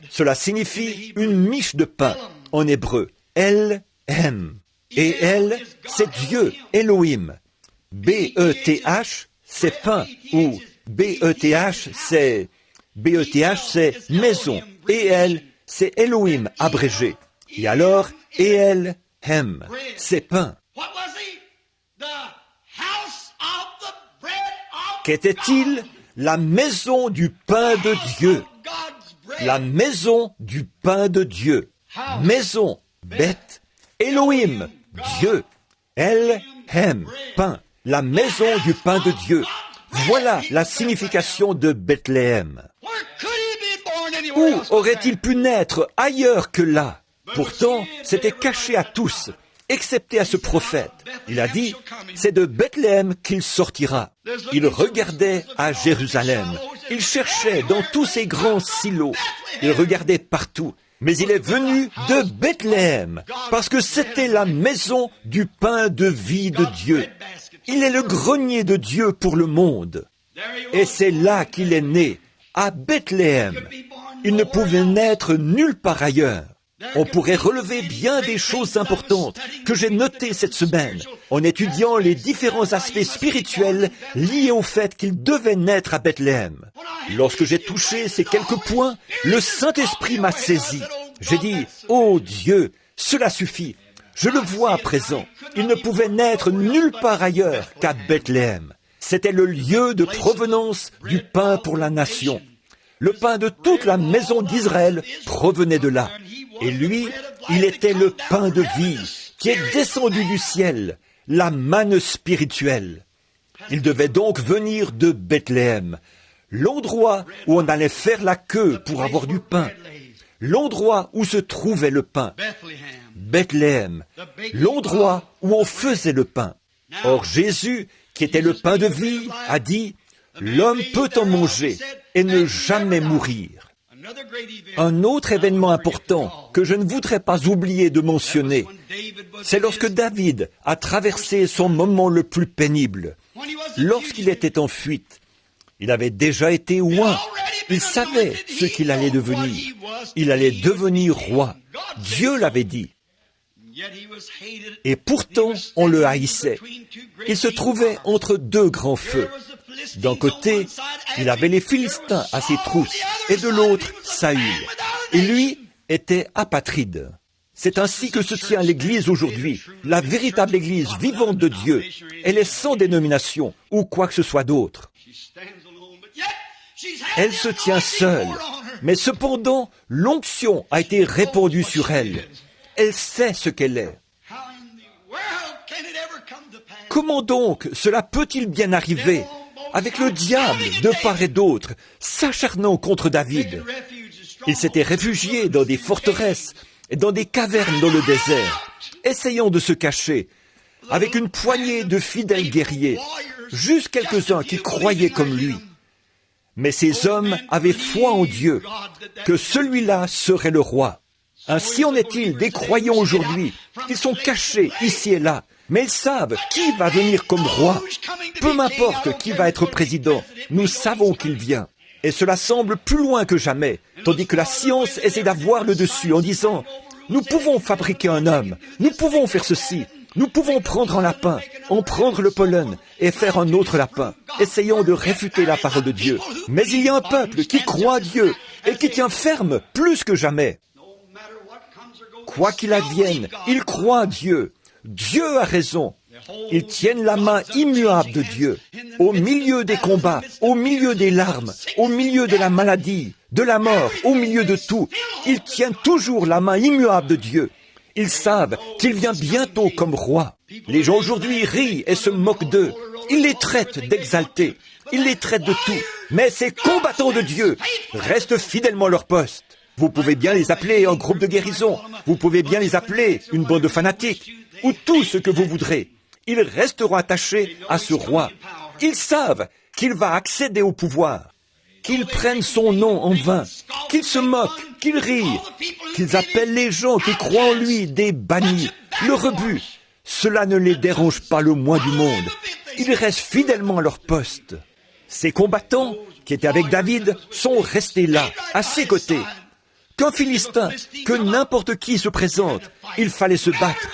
Cela signifie une miche de pain en hébreu, L-M. Et L, c'est Dieu, Elohim. B-E-T-H, c'est pain, ou B-E-T-H, c'est maison. Et L, c'est Elohim abrégé. Et alors, E-L-M, c'est pain. Qu'était-il? La maison du pain de Dieu. La maison du pain de Dieu. Maison, Beth, Elohim, Dieu. El-Hem, pain. La maison du pain de Dieu. Voilà la signification de Bethléem. Où aurait-il pu naître ailleurs que là? Pourtant, c'était caché à tous, excepté à ce prophète. Il a dit, c'est de Bethléem qu'il sortira. Il regardait à Jérusalem. Il cherchait dans tous ces grands silos. Il regardait partout. Mais il est venu de Bethléem, parce que c'était la maison du pain de vie de Dieu. Il est le grenier de Dieu pour le monde. Et c'est là qu'il est né, à Bethléem. Il ne pouvait naître nulle part ailleurs. On pourrait relever bien des choses importantes que j'ai notées cette semaine en étudiant les différents aspects spirituels liés au fait qu'il devait naître à Bethléem. Lorsque j'ai touché ces quelques points, le Saint-Esprit m'a saisi. J'ai dit, « Oh Dieu, cela suffit. Je le vois à présent. Il ne pouvait naître nulle part ailleurs qu'à Bethléem. C'était le lieu de provenance du pain pour la nation. Le pain de toute la maison d'Israël provenait de là. Et lui, il était le pain de vie qui est descendu du ciel, la manne spirituelle. Il devait donc venir de Bethléem, l'endroit où on allait faire la queue pour avoir du pain, l'endroit où se trouvait le pain. Bethléem, l'endroit où on faisait le pain. Or Jésus, qui était le pain de vie, a dit, « L'homme peut en manger et ne jamais mourir. » Un autre événement important que je ne voudrais pas oublier de mentionner, c'est lorsque David a traversé son moment le plus pénible. Lorsqu'il était en fuite, il avait déjà été oint. Il savait ce qu'il allait devenir. Il allait devenir roi. Dieu l'avait dit. Et pourtant, on le haïssait. Il se trouvait entre deux grands feux. D'un côté, il avait les Philistins à ses trousses, et de l'autre, Saül. Et lui était apatride. C'est ainsi que se tient l'Église aujourd'hui, la véritable Église vivante de Dieu. Elle est sans dénomination, ou quoi que ce soit d'autre. Elle se tient seule, mais cependant, l'onction a été répandue sur elle. Elle sait ce qu'elle est. Comment donc cela peut-il bien arriver avec le diable de part et d'autre, s'acharnant contre David? Il s'était réfugié dans des forteresses et dans des cavernes dans le désert, essayant de se cacher, avec une poignée de fidèles guerriers, juste quelques-uns qui croyaient comme lui. Mais ces hommes avaient foi en Dieu, que celui-là serait le roi. Ainsi en est-il des croyants aujourd'hui, qui sont cachés ici et là, mais ils savent qui va venir comme roi. Peu m'importe qui va être président, nous savons qu'il vient. Et cela semble plus loin que jamais, tandis que la science essaie d'avoir le dessus en disant « Nous pouvons fabriquer un homme, nous pouvons faire ceci, nous pouvons prendre un lapin, en prendre le pollen et faire un autre lapin, essayant de réfuter la parole de Dieu. Mais il y a un peuple qui croit à Dieu et qui tient ferme plus que jamais. Quoi qu'il advienne, il croit à Dieu. Dieu a raison. Ils tiennent la main immuable de Dieu. Au milieu des combats, au milieu des larmes, au milieu de la maladie, de la mort, au milieu de tout, ils tiennent toujours la main immuable de Dieu. Ils savent qu'il vient bientôt comme roi. Les gens aujourd'hui rient et se moquent d'eux. Ils les traitent d'exaltés. Ils les traitent de tout. Mais ces combattants de Dieu restent fidèlement à leur poste. Vous pouvez bien les appeler un groupe de guérison. Vous pouvez bien les appeler une bande de fanatiques. Ou tout ce que vous voudrez. Ils resteront attachés à ce roi. Ils savent qu'il va accéder au pouvoir, qu'ils prennent son nom en vain, qu'ils se moquent, qu'ils rient, qu'ils appellent les gens qui croient en lui des bannis, le rebut. Cela ne les dérange pas le moins du monde. Ils restent fidèlement à leur poste. Ces combattants qui étaient avec David sont restés là, à ses côtés. Qu'un Philistin, que n'importe qui se présente, il fallait se battre,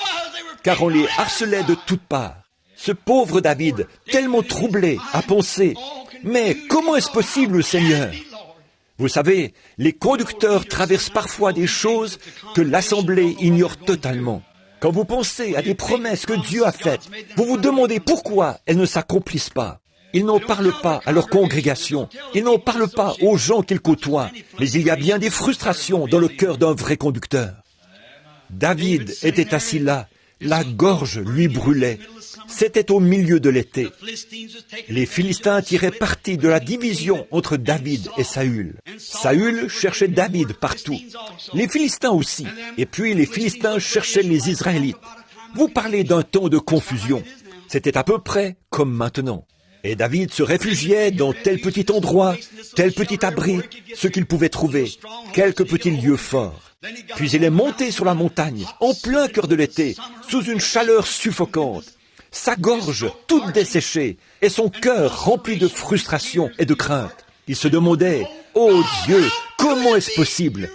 car on les harcelait de toutes parts. Ce pauvre David, tellement troublé, a pensé, « Mais comment est-ce possible, Seigneur ?» Vous savez, les conducteurs traversent parfois des choses que l'Assemblée ignore totalement. Quand vous pensez à des promesses que Dieu a faites, vous vous demandez pourquoi elles ne s'accomplissent pas. Ils n'en parlent pas à leur congrégation, ils n'en parlent pas aux gens qu'ils côtoient, mais il y a bien des frustrations dans le cœur d'un vrai conducteur. David était assis là, la gorge lui brûlait. C'était au milieu de l'été. Les Philistins tiraient parti de la division entre David et Saül. Saül cherchait David partout. Les Philistins aussi. Et puis les Philistins cherchaient les Israélites. Vous parlez d'un temps de confusion. C'était à peu près comme maintenant. Et David se réfugiait dans tel petit endroit, tel petit abri, ce qu'il pouvait trouver, quelques petits lieux forts. Puis il est monté sur la montagne, en plein cœur de l'été, sous une chaleur suffocante, sa gorge toute desséchée et son cœur rempli de frustration et de crainte. Il se demandait, « Oh Dieu, comment est-ce possible ?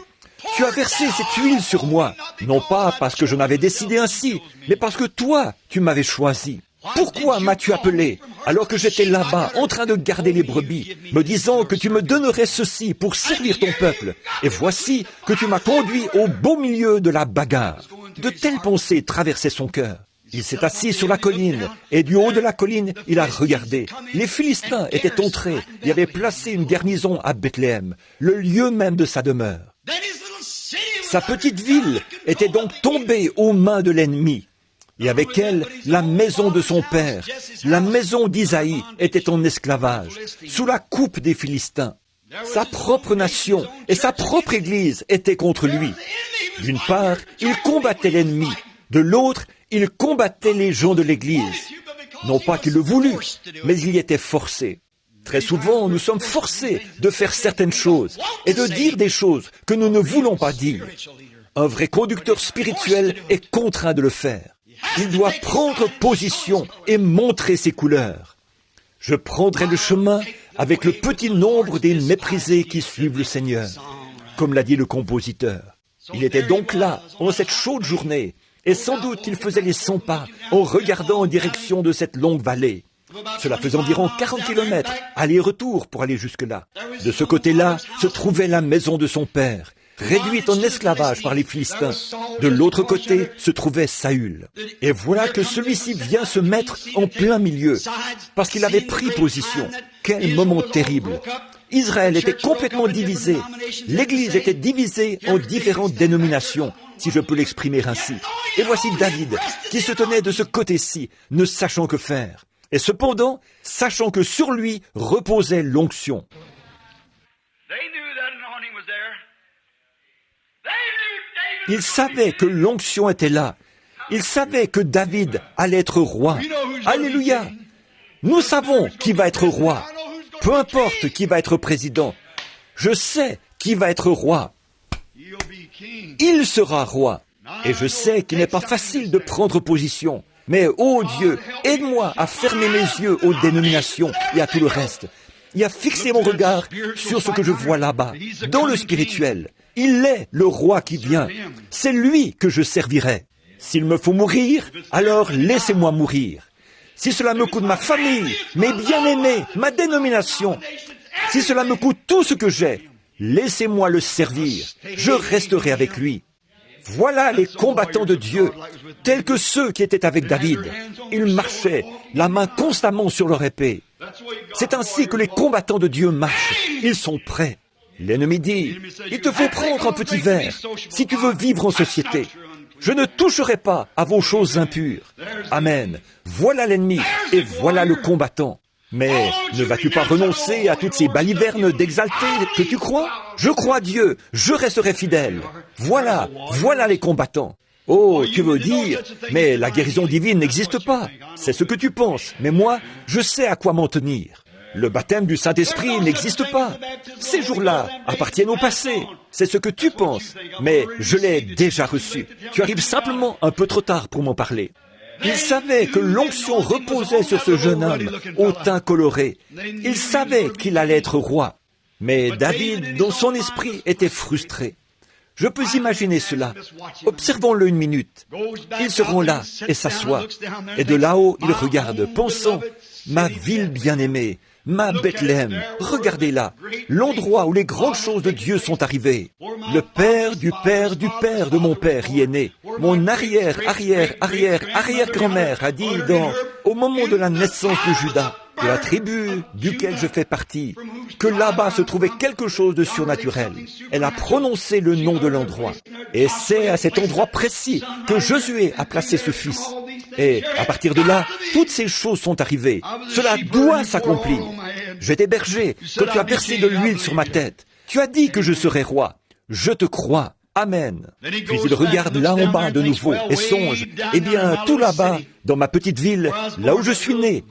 Tu as versé cette huile sur moi, non pas parce que je n'avais décidé ainsi, mais parce que toi, tu m'avais choisi. Pourquoi m'as-tu appelé alors que j'étais là-bas en train de garder les brebis, me disant que tu me donnerais ceci pour servir ton peuple, et voici que tu m'as conduit au beau milieu de la bagarre. » De telles pensées traversaient son cœur. Il s'est assis sur la colline, et du haut de la colline, il a regardé. Les Philistins étaient entrés et avaient placé une garnison à Bethléem, le lieu même de sa demeure. Sa petite ville était donc tombée aux mains de l'ennemi. Et avec elle, la maison de son père, la maison d'Isaïe, était en esclavage, sous la coupe des Philistins. Sa propre nation et sa propre Église étaient contre lui. D'une part, il combattait l'ennemi. De l'autre, il combattait les gens de l'Église. Non pas qu'il le voulût, mais il y était forcé. Très souvent, nous sommes forcés de faire certaines choses et de dire des choses que nous ne voulons pas dire. Un vrai conducteur spirituel est contraint de le faire. Il doit prendre position et montrer ses couleurs. Je prendrai le chemin avec le petit nombre des méprisés qui suivent le Seigneur, comme l'a dit le compositeur. Il était donc là, en cette chaude journée, et sans doute il faisait les 100 pas en regardant en direction de cette longue vallée. Cela faisait environ 40 kilomètres, aller-retour pour aller jusque-là. De ce côté-là se trouvait la maison de son père, réduite en esclavage par les Philistins. De l'autre côté se trouvait Saül. Et voilà que celui-ci vient se mettre en plein milieu, parce qu'il avait pris position. Quel moment terrible! Israël était complètement divisé. L'Église était divisée en différentes dénominations, si je peux l'exprimer ainsi. Et voici David, qui se tenait de ce côté-ci, ne sachant que faire. Et cependant, sachant que sur lui reposait l'onction. Il savait que l'onction était là. Il savait que David allait être roi. Alléluia! Nous savons qui va être roi. Peu importe qui va être président. Je sais qui va être roi. Il sera roi. Et je sais qu'il n'est pas facile de prendre position. Mais, ô Dieu, aide-moi à fermer mes yeux aux dénominations et à tout le reste. et à fixer mon regard sur ce que je vois là-bas, dans le spirituel. Il est le roi qui vient. C'est lui que je servirai. S'il me faut mourir, alors laissez-moi mourir. Si cela me coûte ma famille, mes bien-aimés, ma dénomination, si cela me coûte tout ce que j'ai, laissez-moi le servir. Je resterai avec lui. Voilà les combattants de Dieu, tels que ceux qui étaient avec David. Ils marchaient, la main constamment sur leur épée. C'est ainsi que les combattants de Dieu marchent. Ils sont prêts. L'ennemi dit, « Il te faut prendre un petit verre si tu veux vivre en société. Je ne toucherai pas à vos choses impures. » Amen. Voilà l'ennemi et voilà le combattant. Mais ne vas-tu pas renoncer à toutes ces balivernes d'exaltés que tu crois? Je crois Dieu, je resterai fidèle. Voilà les combattants. Oh, tu veux dire, mais la guérison divine n'existe pas. C'est ce que tu penses, mais moi, je sais à quoi m'en tenir. Le baptême du Saint-Esprit n'existe pas. Ces jours-là appartiennent au passé. C'est ce que tu penses, mais je l'ai déjà reçu. Tu arrives simplement un peu trop tard pour m'en parler. Il savait que l'onction reposait sur ce jeune homme au teint coloré. Il savait qu'il allait être roi. Mais David, dans son esprit, était frustré. Je peux imaginer cela. Observons-le une minute. Il se rend là et s'assoit. Et de là-haut, il regarde, pensant, « Ma ville bien-aimée, ma Bethléem, regardez-la, l'endroit où les grandes choses de Dieu sont arrivées. Le père du père du père de mon père y est né. Mon arrière-grand-mère a dit au moment de la naissance de Judas, de la tribu duquel je fais partie, que là-bas se trouvait quelque chose de surnaturel. Elle a prononcé le nom de l'endroit. Et c'est à cet endroit précis que Josué a placé ce fils. Et à partir de là, toutes ces choses sont arrivées. Cela doit s'accomplir. J'étais berger, quand tu as versé de l'huile sur ma tête. Tu as dit que je serais roi. Je te crois. Amen. Puis il regarde là en bas de nouveau et songe, eh bien, tout là-bas, dans ma petite ville, là où je suis né,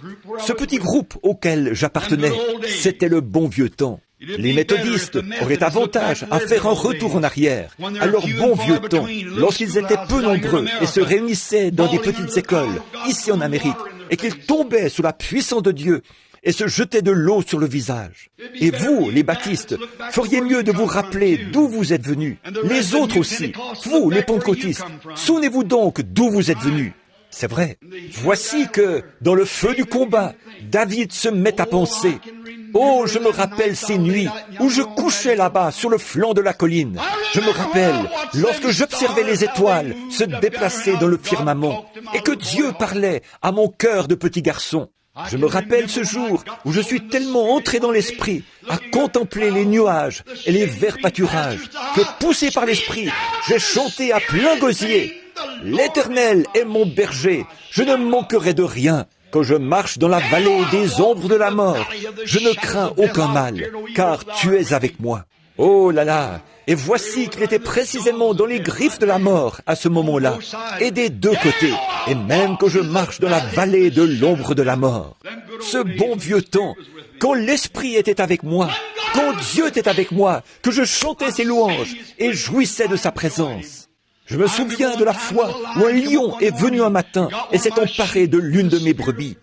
ce petit groupe auquel j'appartenais, c'était le bon vieux temps. Les méthodistes auraient avantage à faire un retour en arrière, à leur bon vieux temps, lorsqu'ils étaient peu nombreux et se réunissaient dans des petites écoles, ici en Amérique, et qu'ils tombaient sous la puissance de Dieu et se jetaient de l'eau sur le visage. Et vous, les baptistes, feriez mieux de vous rappeler d'où vous êtes venus. Les autres aussi, vous, les pentecôtistes, souvenez-vous donc d'où vous êtes venus. C'est vrai. Voici que, dans le feu du combat, David se met à penser, « Oh, je me rappelle ces nuits où je couchais là-bas sur le flanc de la colline. Je me rappelle lorsque j'observais les étoiles se déplacer dans le firmament et que Dieu parlait à mon cœur de petit garçon. Je me rappelle ce jour où je suis tellement entré dans l'esprit à contempler les nuages et les verts pâturages que, poussé par l'esprit, j'ai chanté à plein gosier. L'Éternel est mon berger, je ne manquerai de rien. Quand je marche dans la vallée des ombres de la mort, je ne crains aucun mal, car tu es avec moi. Oh là là! Et voici qu'il était précisément dans les griffes de la mort à ce moment-là, et des deux côtés, et même quand je marche dans la vallée de l'ombre de la mort. Ce bon vieux temps, quand l'Esprit était avec moi, quand Dieu était avec moi, que je chantais ses louanges et jouissais de sa présence. Je me souviens de la fois où un lion est venu un matin et s'est emparé de l'une de mes brebis.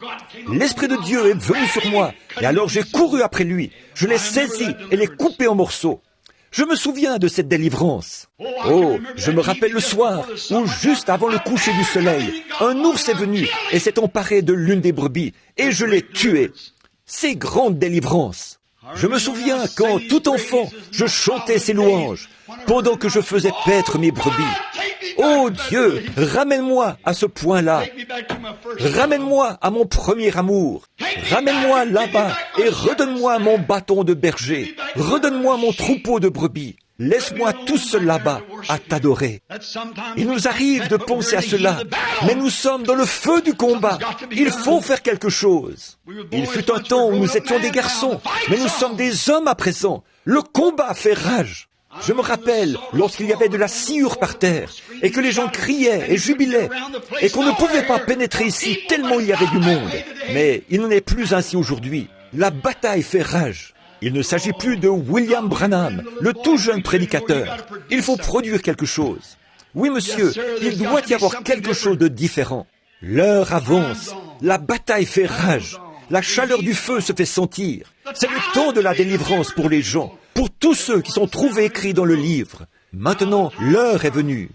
L'Esprit de Dieu est venu sur moi, et alors j'ai couru après lui. Je l'ai saisi et l'ai coupé en morceaux. Je me souviens de cette délivrance. Oh, je me rappelle le soir où, juste avant le coucher du soleil, un ours est venu et s'est emparé de l'une des brebis, et je l'ai tué. C'est grande délivrance. Je me souviens quand, tout enfant, je chantais ses louanges, pendant que je faisais paître mes brebis. Oh Dieu, ramène-moi à ce point-là. Ramène-moi à mon premier amour. Ramène-moi là-bas et redonne-moi mon bâton de berger. Redonne-moi mon troupeau de brebis. Laisse-moi tout seul là-bas à t'adorer. Il nous arrive de penser à cela, mais nous sommes dans le feu du combat. Il faut faire quelque chose. Il fut un temps où nous étions des garçons, mais nous sommes des hommes à présent. Le combat fait rage. Je me rappelle lorsqu'il y avait de la sciure par terre, et que les gens criaient et jubilaient, et qu'on ne pouvait pas pénétrer ici tellement il y avait du monde. Mais il n'en est plus ainsi aujourd'hui. La bataille fait rage. Il ne s'agit plus de William Branham, le tout jeune prédicateur. Il faut produire quelque chose. Oui, monsieur, il doit y avoir quelque chose de différent. L'heure avance. La bataille fait rage. La chaleur du feu se fait sentir. C'est le temps de la délivrance pour les gens, pour tous ceux qui sont trouvés écrits dans le livre. Maintenant, l'heure est venue.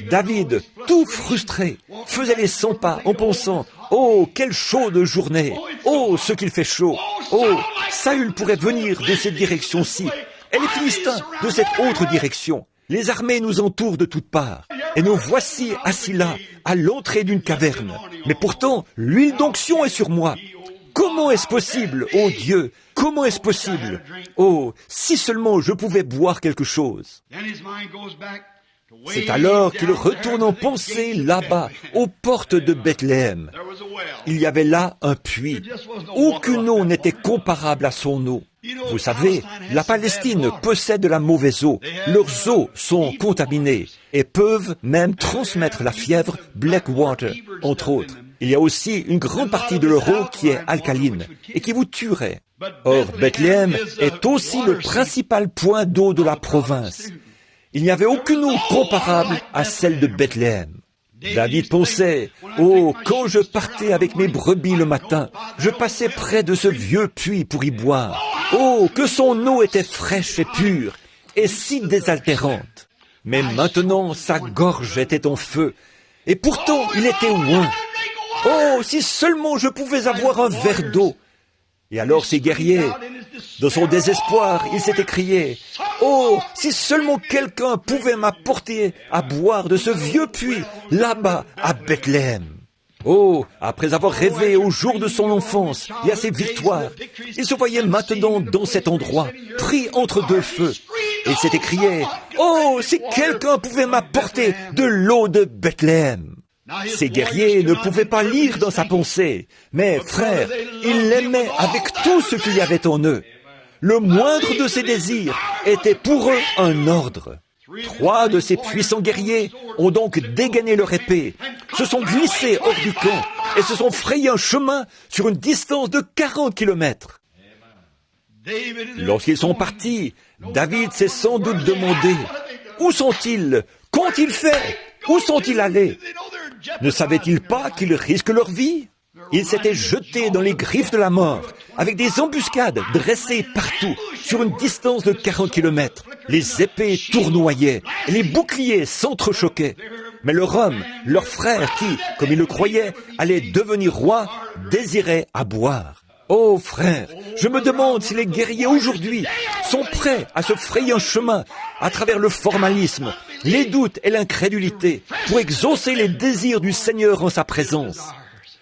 David, tout frustré, faisait les 100 pas en pensant « Oh, quelle chaude journée! Oh, ce qu'il fait chaud! Oh, Saül pourrait venir de cette direction-ci, et les Philistins de cette autre direction. Les armées nous entourent de toutes parts, et nous voici assis là, à l'entrée d'une caverne. Mais pourtant, l'huile d'onction est sur moi. Comment est-ce possible, ô Dieu? Comment est-ce possible? Oh, si seulement je pouvais boire quelque chose. » C'est alors qu'il retourne en pensée là-bas, aux portes de Bethléem. Il y avait là un puits. Aucune eau n'était comparable à son eau. Vous savez, la Palestine possède de la mauvaise eau. Leurs eaux sont contaminées et peuvent même transmettre la fièvre Blackwater, entre autres. Il y a aussi une grande partie de leur eau qui est alcaline et qui vous tuerait. Or, Bethléem est aussi le principal point d'eau de la province. Il n'y avait aucune eau comparable à celle de Bethléem. David pensait, « Oh, quand je partais avec mes brebis le matin, je passais près de ce vieux puits pour y boire. Oh, que son eau était fraîche et pure, et si désaltérante. Mais maintenant, sa gorge était en feu, et pourtant il était loin. Oh, si seulement je pouvais avoir un verre d'eau. » Et alors ces guerriers, dans son désespoir, il s'est écrié, « Oh, si seulement quelqu'un pouvait m'apporter à boire de ce vieux puits, là-bas, à Bethléem. » Oh, après avoir rêvé au jour de son enfance et à ses victoires, il se voyait maintenant dans cet endroit, pris entre deux feux. Et il s'est écrié, « Oh, si quelqu'un pouvait m'apporter de l'eau de Bethléem. » Ces guerriers ne pouvaient pas lire dans sa pensée, mais frère, ils l'aimaient avec tout ce qu'il y avait en eux. Le moindre de ses désirs était pour eux un ordre. 3 de ces puissants guerriers ont donc dégainé leur épée, se sont glissés hors du camp et se sont frayés un chemin sur une distance de 40 kilomètres. Lorsqu'ils sont partis, David s'est sans doute demandé, « Où sont-ils? Qu'ont-ils fait? Où sont-ils allés? Ne savaient-ils pas qu'ils risquent leur vie? » Ils s'étaient jetés dans les griffes de la mort, avec des embuscades dressées partout, sur une distance de 40 kilomètres. Les épées tournoyaient, et les boucliers s'entrechoquaient. Mais leur homme, leur frère qui, comme ils le croyaient, allait devenir roi, désirait à boire. Oh frère, je me demande si les guerriers aujourd'hui sont prêts à se frayer un chemin à travers le formalisme, les doutes et l'incrédulité pour exaucer les désirs du Seigneur en sa présence.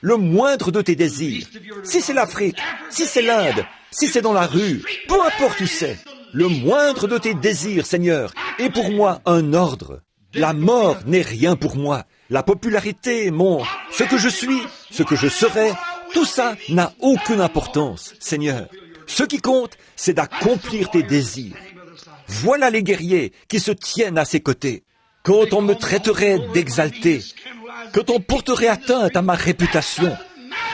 Le moindre de tes désirs, si c'est l'Afrique, si c'est l'Inde, si c'est dans la rue, peu importe où c'est, le moindre de tes désirs, Seigneur, est pour moi un ordre. La mort n'est rien pour moi. La popularité, ce que je suis, ce que je serai, tout ça n'a aucune importance, Seigneur. Ce qui compte, c'est d'accomplir tes désirs. Voilà les guerriers qui se tiennent à ses côtés. Quand on me traiterait d'exalté, quand on porterait atteinte à ma réputation,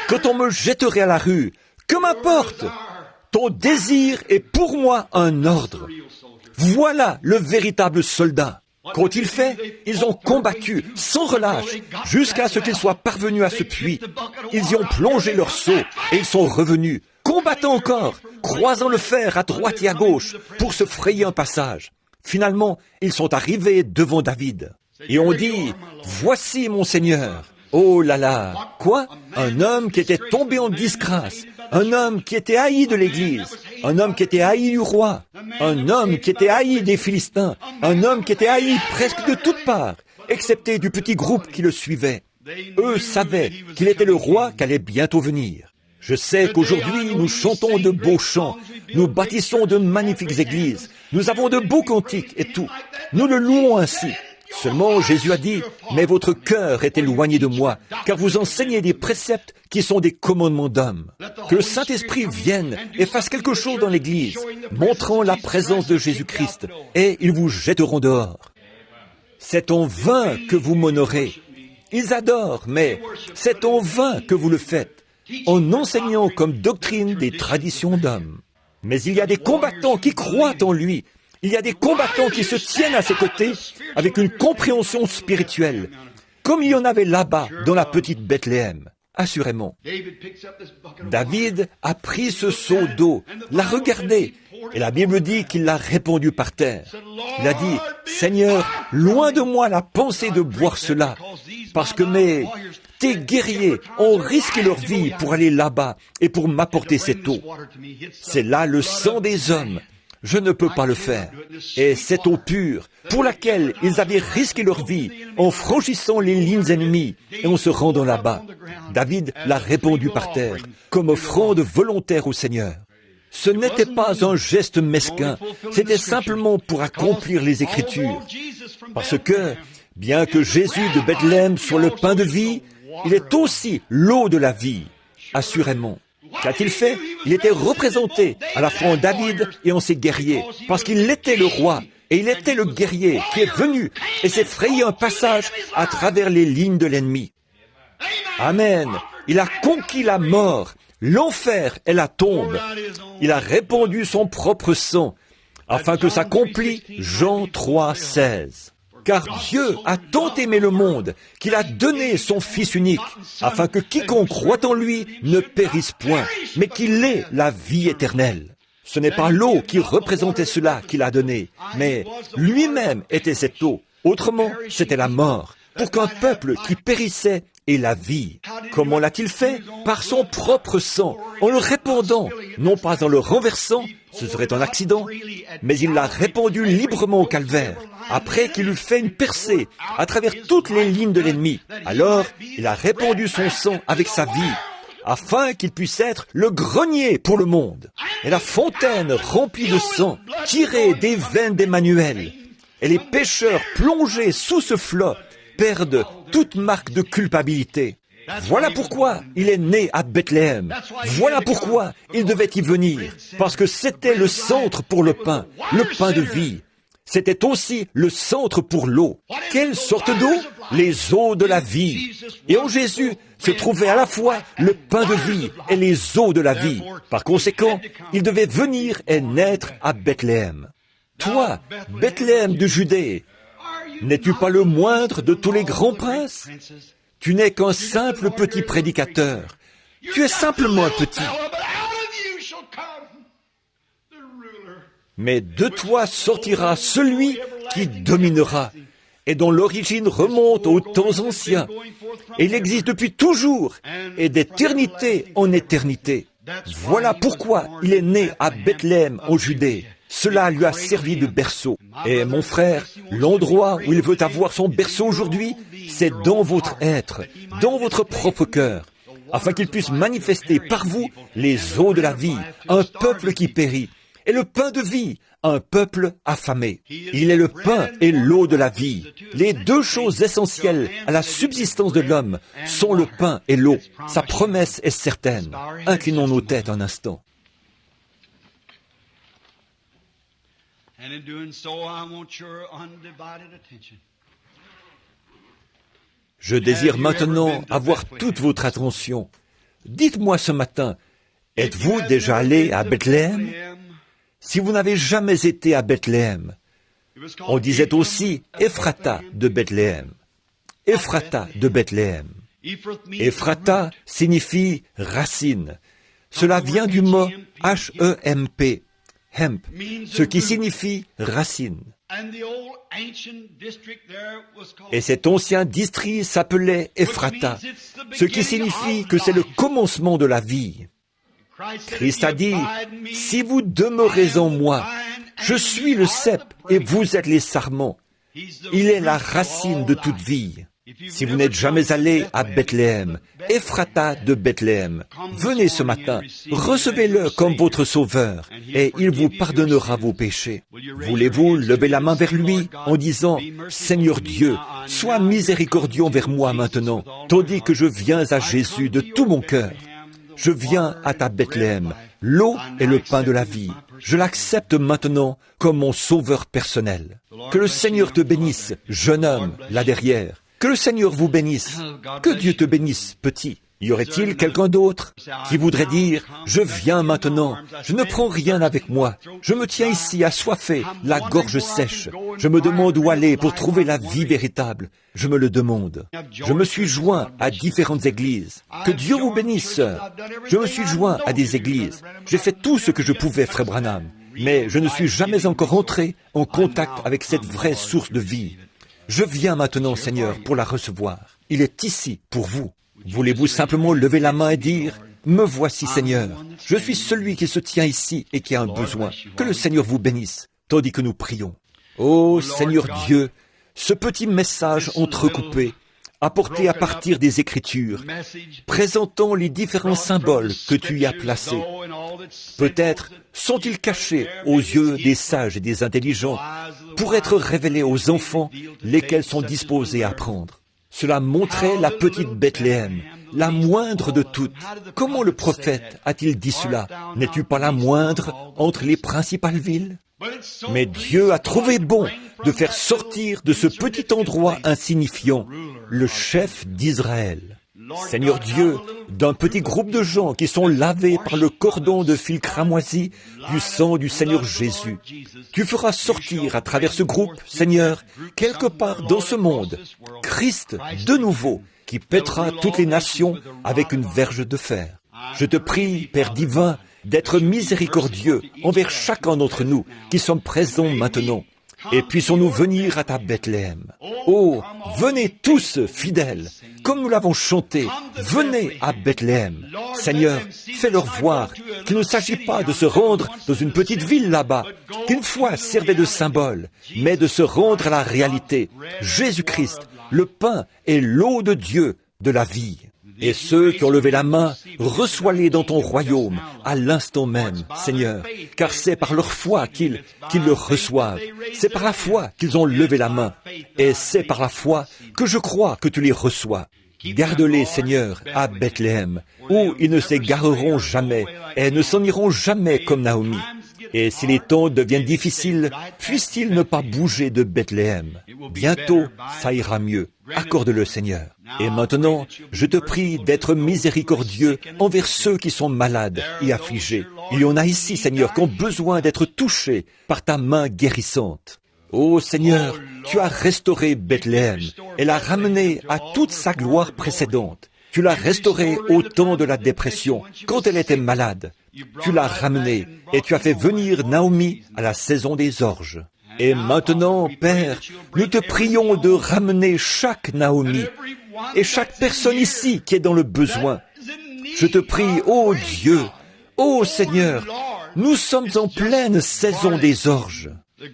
quand on me jetterait à la rue, que m'importe? Ton désir est pour moi un ordre. Voilà le véritable soldat. Qu'ont-ils fait? Ils ont combattu sans relâche jusqu'à ce qu'ils soient parvenus à ce puits. Ils y ont plongé leur seau et ils sont revenus, combattant encore, croisant le fer à droite et à gauche pour se frayer un passage. Finalement, ils sont arrivés devant David. Et on dit, « Voici mon Seigneur. » Oh là là! Quoi? Un homme qui était tombé en disgrâce, un homme qui était haï de l'Église, un homme qui était haï du roi, un homme qui était haï des Philistins, un homme qui était haï presque de toutes parts, excepté du petit groupe qui le suivait. Eux savaient qu'il était le roi qui allait bientôt venir. Je sais qu'aujourd'hui nous chantons de beaux chants, nous bâtissons de magnifiques églises, nous avons de beaux cantiques et tout. Nous le louons ainsi. Seulement, Jésus a dit, « Mais votre cœur est éloigné de moi, car vous enseignez des préceptes qui sont des commandements d'hommes. » Que le Saint-Esprit vienne et fasse quelque chose dans l'Église, montrant la présence de Jésus-Christ, et ils vous jetteront dehors. C'est en vain que vous m'honorez. Ils adorent, mais c'est en vain que vous le faites, en enseignant comme doctrine des traditions d'hommes. Mais il y a des combattants qui croient en lui. Il y a des combattants qui se tiennent à ses côtés avec une compréhension spirituelle, comme il y en avait là-bas dans la petite Bethléem. assurément. David a pris ce seau d'eau, l'a regardé, et la Bible dit qu'il l'a répandu par terre. Il a dit, « Seigneur, loin de moi la pensée de boire cela, parce que tes guerriers ont risqué leur vie pour aller là-bas et pour m'apporter cette eau. C'est là le sang des hommes. Je ne peux pas le faire. Et cette eau pure, pour laquelle ils avaient risqué leur vie en franchissant les lignes ennemies et en se rendant là-bas, David l'a répandu par terre comme offrande volontaire au Seigneur. Ce n'était pas un geste mesquin, c'était simplement pour accomplir les Écritures. Parce que, bien que Jésus de Bethléem soit le pain de vie, il est aussi l'eau de la vie, assurément. Qu'a-t-il fait? Il était représenté à la fois en David et en ses guerriers, parce qu'il était le roi, et il était le guerrier qui est venu et s'est frayé un passage à travers les lignes de l'ennemi. Amen. Il a conquis la mort, l'enfer et la tombe. Il a répandu son propre sang, afin que s'accomplisse Jean 3, 16. Car Dieu a tant aimé le monde qu'il a donné son Fils unique, afin que quiconque croit en lui ne périsse point, mais qu'il ait la vie éternelle. Ce n'est pas l'eau qui représentait cela qu'il a donné, mais lui-même était cette eau. Autrement, c'était la mort, pour qu'un peuple qui périssait ait la vie. Comment l'a-t-il fait? Par son propre sang, en le répandant, non pas en le renversant, ce serait un accident, mais il l'a répandu librement au calvaire, après qu'il eut fait une percée à travers toutes les lignes de l'ennemi. Alors, il a répandu son sang avec sa vie, afin qu'il puisse être le grenier pour le monde, et la fontaine remplie de sang, tirée des veines d'Emmanuel. Et les pécheurs plongés sous ce flot perdent toute marque de culpabilité. Voilà pourquoi il est né à Bethléem. Voilà pourquoi il devait y venir. Parce que c'était le centre pour le pain de vie. C'était aussi le centre pour l'eau. Quelle sorte d'eau? Les eaux de la vie. Et en Jésus se trouvait à la fois le pain de vie et les eaux de la vie. Par conséquent, il devait venir et naître à Bethléem. Toi, Bethléem de Judée, n'es-tu pas le moindre de tous les grands princes? Tu n'es qu'un simple petit prédicateur. Tu es simplement un petit. Mais de toi sortira celui qui dominera, et dont l'origine remonte aux temps anciens. Et il existe depuis toujours, et d'éternité en éternité. Voilà pourquoi il est né à Bethléem en Judée. Cela lui a servi de berceau. Et mon frère, l'endroit où il veut avoir son berceau aujourd'hui, c'est dans votre être, dans votre propre cœur, afin qu'il puisse manifester par vous les eaux de la vie, un peuple qui périt, et le pain de vie, un peuple affamé. Il est le pain et l'eau de la vie. Les deux choses essentielles à la subsistance de l'homme sont le pain et l'eau. Sa promesse est certaine. Inclinons nos têtes un instant. And in doing so, I want your undivided attention. Je désire maintenant avoir toute votre attention. Dites-moi ce matin, êtes-vous déjà allé à Bethléem? Si vous n'avez jamais été à Bethléem, on disait aussi Ephrata de Bethléem. Ephrata de Bethléem. Ephrata signifie racine. Cela vient du mot H-E-M-P. Hemp, ce qui signifie racine. Et cet ancien district s'appelait Ephrata, ce qui signifie que c'est le commencement de la vie. Christ a dit, « Si vous demeurez en moi, je suis le cep et vous êtes les sarments. Il est la racine de toute vie. » Si vous n'êtes jamais allé à Bethléem, Ephrata de Bethléem, venez ce matin, recevez-le comme votre sauveur, et il vous pardonnera vos péchés. Voulez-vous lever la main vers lui en disant, « Seigneur Dieu, sois miséricordieux envers moi maintenant, tandis que je viens à Jésus de tout mon cœur. Je viens à ta Bethléem, l'eau est le pain de la vie. Je l'accepte maintenant comme mon sauveur personnel. Que le Seigneur te bénisse, jeune homme, là derrière. Que le Seigneur vous bénisse. Que Dieu te bénisse, petit. Y aurait-il quelqu'un d'autre qui voudrait dire « Je viens maintenant, je ne prends rien avec moi, je me tiens ici assoiffé, la gorge sèche, je me demande où aller pour trouver la vie véritable, je me le demande. Je me suis joint à différentes églises. Que Dieu vous bénisse, sœur. Je me suis joint à des églises. J'ai fait tout ce que je pouvais, frère Branham, mais je ne suis jamais encore entré en contact avec cette vraie source de vie. Je viens maintenant, Seigneur, pour la recevoir. Il est ici pour vous. Voulez-vous simplement lever la main et dire « Me voici, Seigneur. Je suis celui qui se tient ici et qui a un besoin. Que le Seigneur vous bénisse, tandis que nous prions. » Ô Seigneur Dieu, ce petit message entrecoupé, apporté à partir des Écritures, présentant les différents symboles que tu y as placés. Peut-être sont-ils cachés aux yeux des sages et des intelligents pour être révélés aux enfants, lesquels sont disposés à apprendre. Cela montrait la petite Bethléem, la moindre de toutes. Comment le prophète a-t-il dit cela? N'es-tu pas la moindre entre les principales villes? Mais Dieu a trouvé bon de faire sortir de ce petit endroit insignifiant le chef d'Israël. Seigneur Dieu, d'un petit groupe de gens qui sont lavés par le cordon de fil cramoisi du sang du Seigneur Jésus, tu feras sortir à travers ce groupe, Seigneur, quelque part dans ce monde, Christ de nouveau, qui pètera toutes les nations avec une verge de fer. Je te prie, Père divin, d'être miséricordieux envers chacun d'entre nous qui sommes présents maintenant. Et puissions-nous venir à ta Bethléem. Oh, venez tous, fidèles, comme nous l'avons chanté, venez à Bethléem. Seigneur, fais-leur voir qu'il ne s'agit pas de se rendre dans une petite ville là-bas, qu'une foi servait de symbole, mais de se rendre à la réalité. Jésus-Christ, le pain et l'eau de Dieu, de la vie. Et ceux qui ont levé la main, reçois-les dans ton royaume, à l'instant même, Seigneur, car c'est par leur foi qu'ils le reçoivent. C'est par la foi qu'ils ont levé la main. Et c'est par la foi que je crois que tu les reçois. Garde-les, Seigneur, à Bethléem, où ils ne s'égareront jamais et ne s'en iront jamais comme Naomi. Et si les temps deviennent difficiles, puissent-ils ne pas bouger de Bethléem. Bientôt, ça ira mieux. Accorde-le, Seigneur. Et maintenant, je te prie d'être miséricordieux envers ceux qui sont malades et affligés. Il y en a ici, Seigneur, qui ont besoin d'être touchés par ta main guérissante. Ô Seigneur, tu as restauré Bethléem et l'as ramenée à toute sa gloire précédente. Tu l'as restaurée au temps de la dépression, quand elle était malade. Tu l'as ramenée et tu as fait venir Naomi à la saison des orges. Et maintenant, Père, nous te prions de ramener chaque Naomi et chaque personne ici qui est dans le besoin. Je te prie, ô Dieu, ô Seigneur, nous sommes en pleine saison des orges.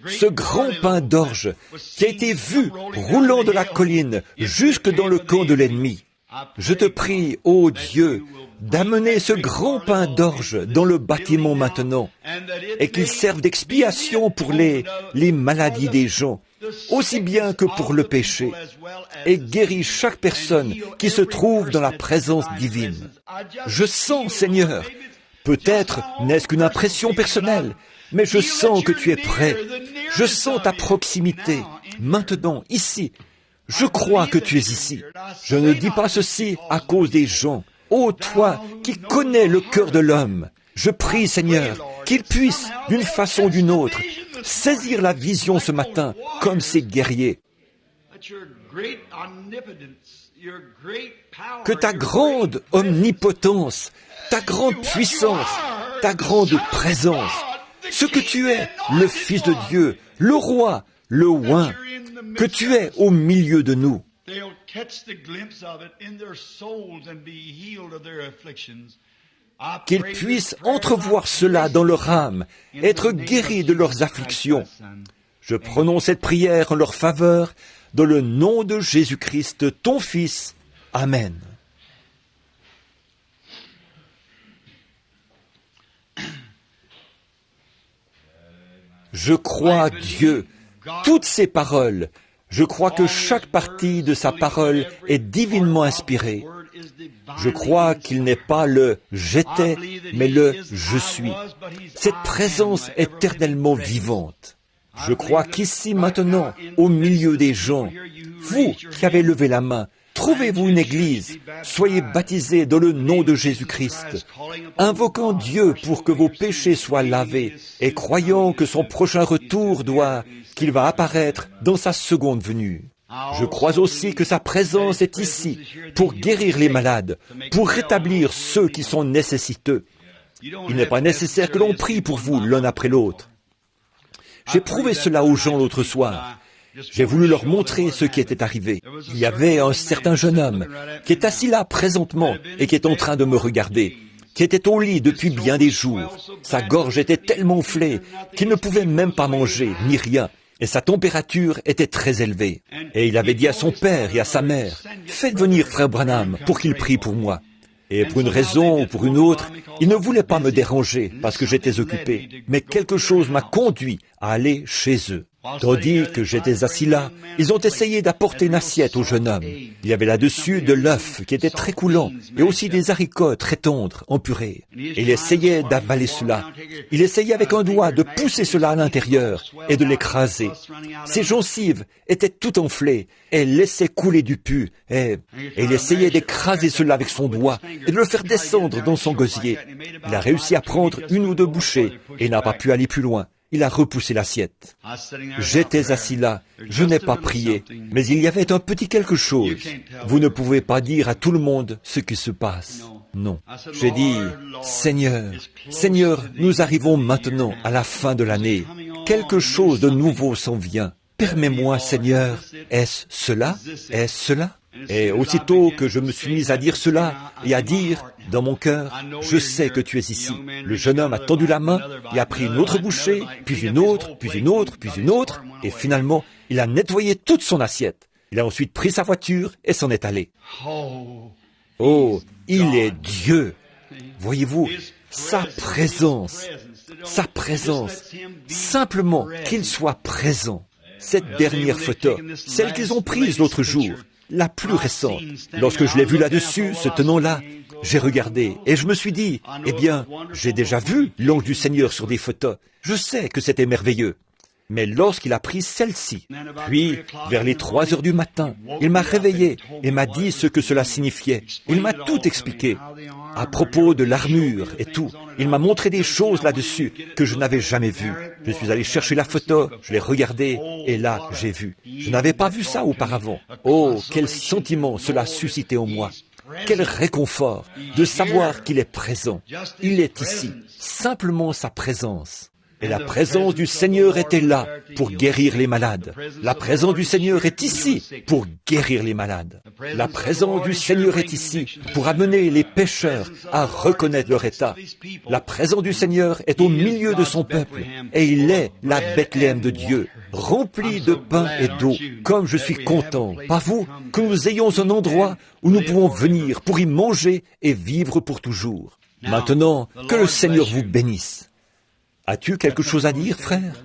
Ce grand pain d'orge qui a été vu roulant de la colline jusque dans le camp de l'ennemi. Je te prie, ô Dieu, d'amener ce grand pain d'orge dans le bâtiment maintenant et qu'il serve d'expiation pour les maladies des gens, aussi bien que pour le péché, et guéris chaque personne qui se trouve dans la présence divine. Je sens, Seigneur, peut-être n'est-ce qu'une impression personnelle, mais je sens que tu es prêt. Je sens ta proximité, maintenant, ici. Je crois que tu es ici. Je ne dis pas ceci à cause des gens. Ô toi qui connais le cœur de l'homme, je prie, Seigneur, qu'il puisse, d'une façon ou d'une autre, saisir la vision ce matin comme ces guerriers. Que ta grande omnipotence, ta grande puissance, ta grande présence, ce que tu es, le Fils de Dieu, le Roi, le Oint, que tu es au milieu de nous. Qu'ils puissent entrevoir cela dans leur âme, être guéris de leurs afflictions. Je prononce cette prière en leur faveur, dans le nom de Jésus-Christ, ton Fils. Amen. Je crois Dieu, toutes ces paroles. Je crois que chaque partie de sa parole est divinement inspirée. Je crois qu'il n'est pas le « j'étais », mais le « je suis ». Cette présence est éternellement vivante. Je crois qu'ici maintenant, au milieu des gens, vous qui avez levé la main, Trouvez-vous une église, soyez baptisés dans le nom de Jésus-Christ, invoquant Dieu pour que vos péchés soient lavés et croyant que son prochain retour qu'il va apparaître dans sa seconde venue. Je crois aussi que sa présence est ici pour guérir les malades, pour rétablir ceux qui sont nécessiteux. Il n'est pas nécessaire que l'on prie pour vous l'un après l'autre. J'ai prouvé cela aux gens l'autre soir. J'ai voulu leur montrer ce qui était arrivé. Il y avait un certain jeune homme qui est assis là présentement et qui est en train de me regarder, qui était au lit depuis bien des jours. Sa gorge était tellement enflée qu'il ne pouvait même pas manger, ni rien, et sa température était très élevée. Et il avait dit à son père et à sa mère, « Faites venir frère Branham pour qu'il prie pour moi. » Et pour une raison ou pour une autre, il ne voulait pas me déranger parce que j'étais occupé, mais quelque chose m'a conduit à aller chez eux. Tandis que j'étais assis là, ils ont essayé d'apporter une assiette au jeune homme. Il y avait là-dessus de l'œuf qui était très coulant et aussi des haricots très tendres en purée. Et il essayait d'avaler cela. Il essayait avec un doigt de pousser cela à l'intérieur et de l'écraser. Ses gencives étaient tout enflées et laissaient couler du pus. Et il essayait d'écraser cela avec son doigt et de le faire descendre dans son gosier. Il a réussi à prendre une ou deux bouchées et n'a pas pu aller plus loin. Il a repoussé l'assiette. J'étais assis là, je n'ai pas prié, mais il y avait un petit quelque chose. Vous ne pouvez pas dire à tout le monde ce qui se passe. Non. J'ai dit, Seigneur, Seigneur, nous arrivons maintenant à la fin de l'année. Quelque chose de nouveau s'en vient. Permets-moi, Seigneur, est-ce cela? Est-ce cela? Et aussitôt que je me suis mis à dire cela et à dire dans mon cœur, je sais que tu es ici. Le jeune homme a tendu la main et a pris une autre bouchée, puis une autre, puis une autre, puis une autre, et finalement, il a nettoyé toute son assiette. Il a ensuite pris sa voiture et s'en est allé. Oh, il est Dieu. Voyez-vous, sa présence, simplement qu'il soit présent. Cette dernière photo, celle qu'ils ont prise l'autre jour, la plus récente. Lorsque je l'ai vue là-dessus, ce tenant-là, j'ai regardé et je me suis dit, eh bien, j'ai déjà vu l'ange du Seigneur sur des photos. Je sais que c'était merveilleux. Mais lorsqu'il a pris celle-ci, puis, vers les 3 heures du matin, il m'a réveillé et m'a dit ce que cela signifiait. Il m'a tout expliqué. À propos de l'armure et tout, il m'a montré des choses là-dessus que je n'avais jamais vues. Je suis allé chercher la photo, je l'ai regardée, et là, j'ai vu. Je n'avais pas vu ça auparavant. Oh, quel sentiment cela a suscité en moi. Quel réconfort de savoir qu'il est présent. Il est ici, simplement sa présence. Et la présence du Seigneur était là pour guérir les malades. La présence du Seigneur est ici pour guérir les malades. La présence du Seigneur est ici pour amener les pécheurs à reconnaître leur état. La présence du Seigneur est au milieu de son peuple et il est la Bethléem de Dieu, remplie de pain et d'eau. Comme je suis content, pas vous, que nous ayons un endroit où nous pouvons venir pour y manger et vivre pour toujours. Maintenant, que le Seigneur vous bénisse. As-tu quelque chose à dire, frère?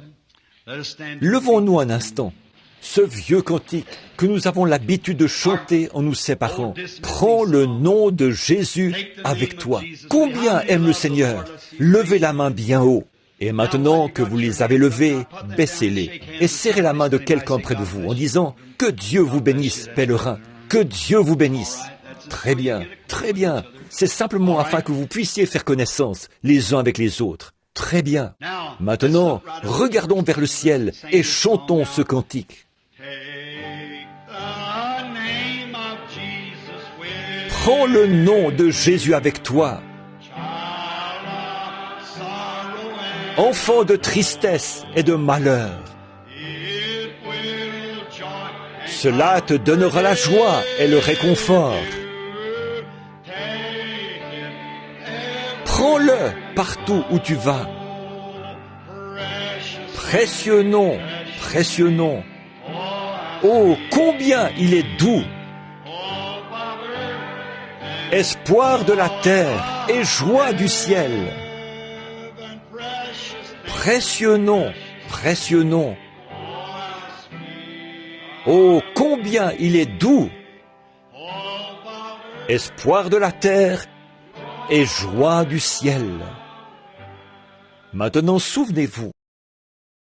Levons-nous un instant. Ce vieux cantique que nous avons l'habitude de chanter en nous séparant. Prends le nom de Jésus avec toi. Combien aime le Seigneur? Levez la main bien haut. Et maintenant que vous les avez levés, baissez-les et serrez la main de quelqu'un près de vous en disant « Que Dieu vous bénisse, pèlerin. Que Dieu vous bénisse. » Très bien, très bien. C'est simplement afin que vous puissiez faire connaissance les uns avec les autres. Très bien. Maintenant, regardons vers le ciel et chantons ce cantique. Prends le nom de Jésus avec toi. Enfant de tristesse et de malheur. Cela te donnera la joie et le réconfort. Prends-le partout où tu vas. Précieux nom, précieux nom. Oh, combien il est doux. Espoir de la terre et joie du ciel. Précieux nom, précieux nom. Oh, combien il est doux. Espoir de la terre et joie du ciel. Maintenant, souvenez-vous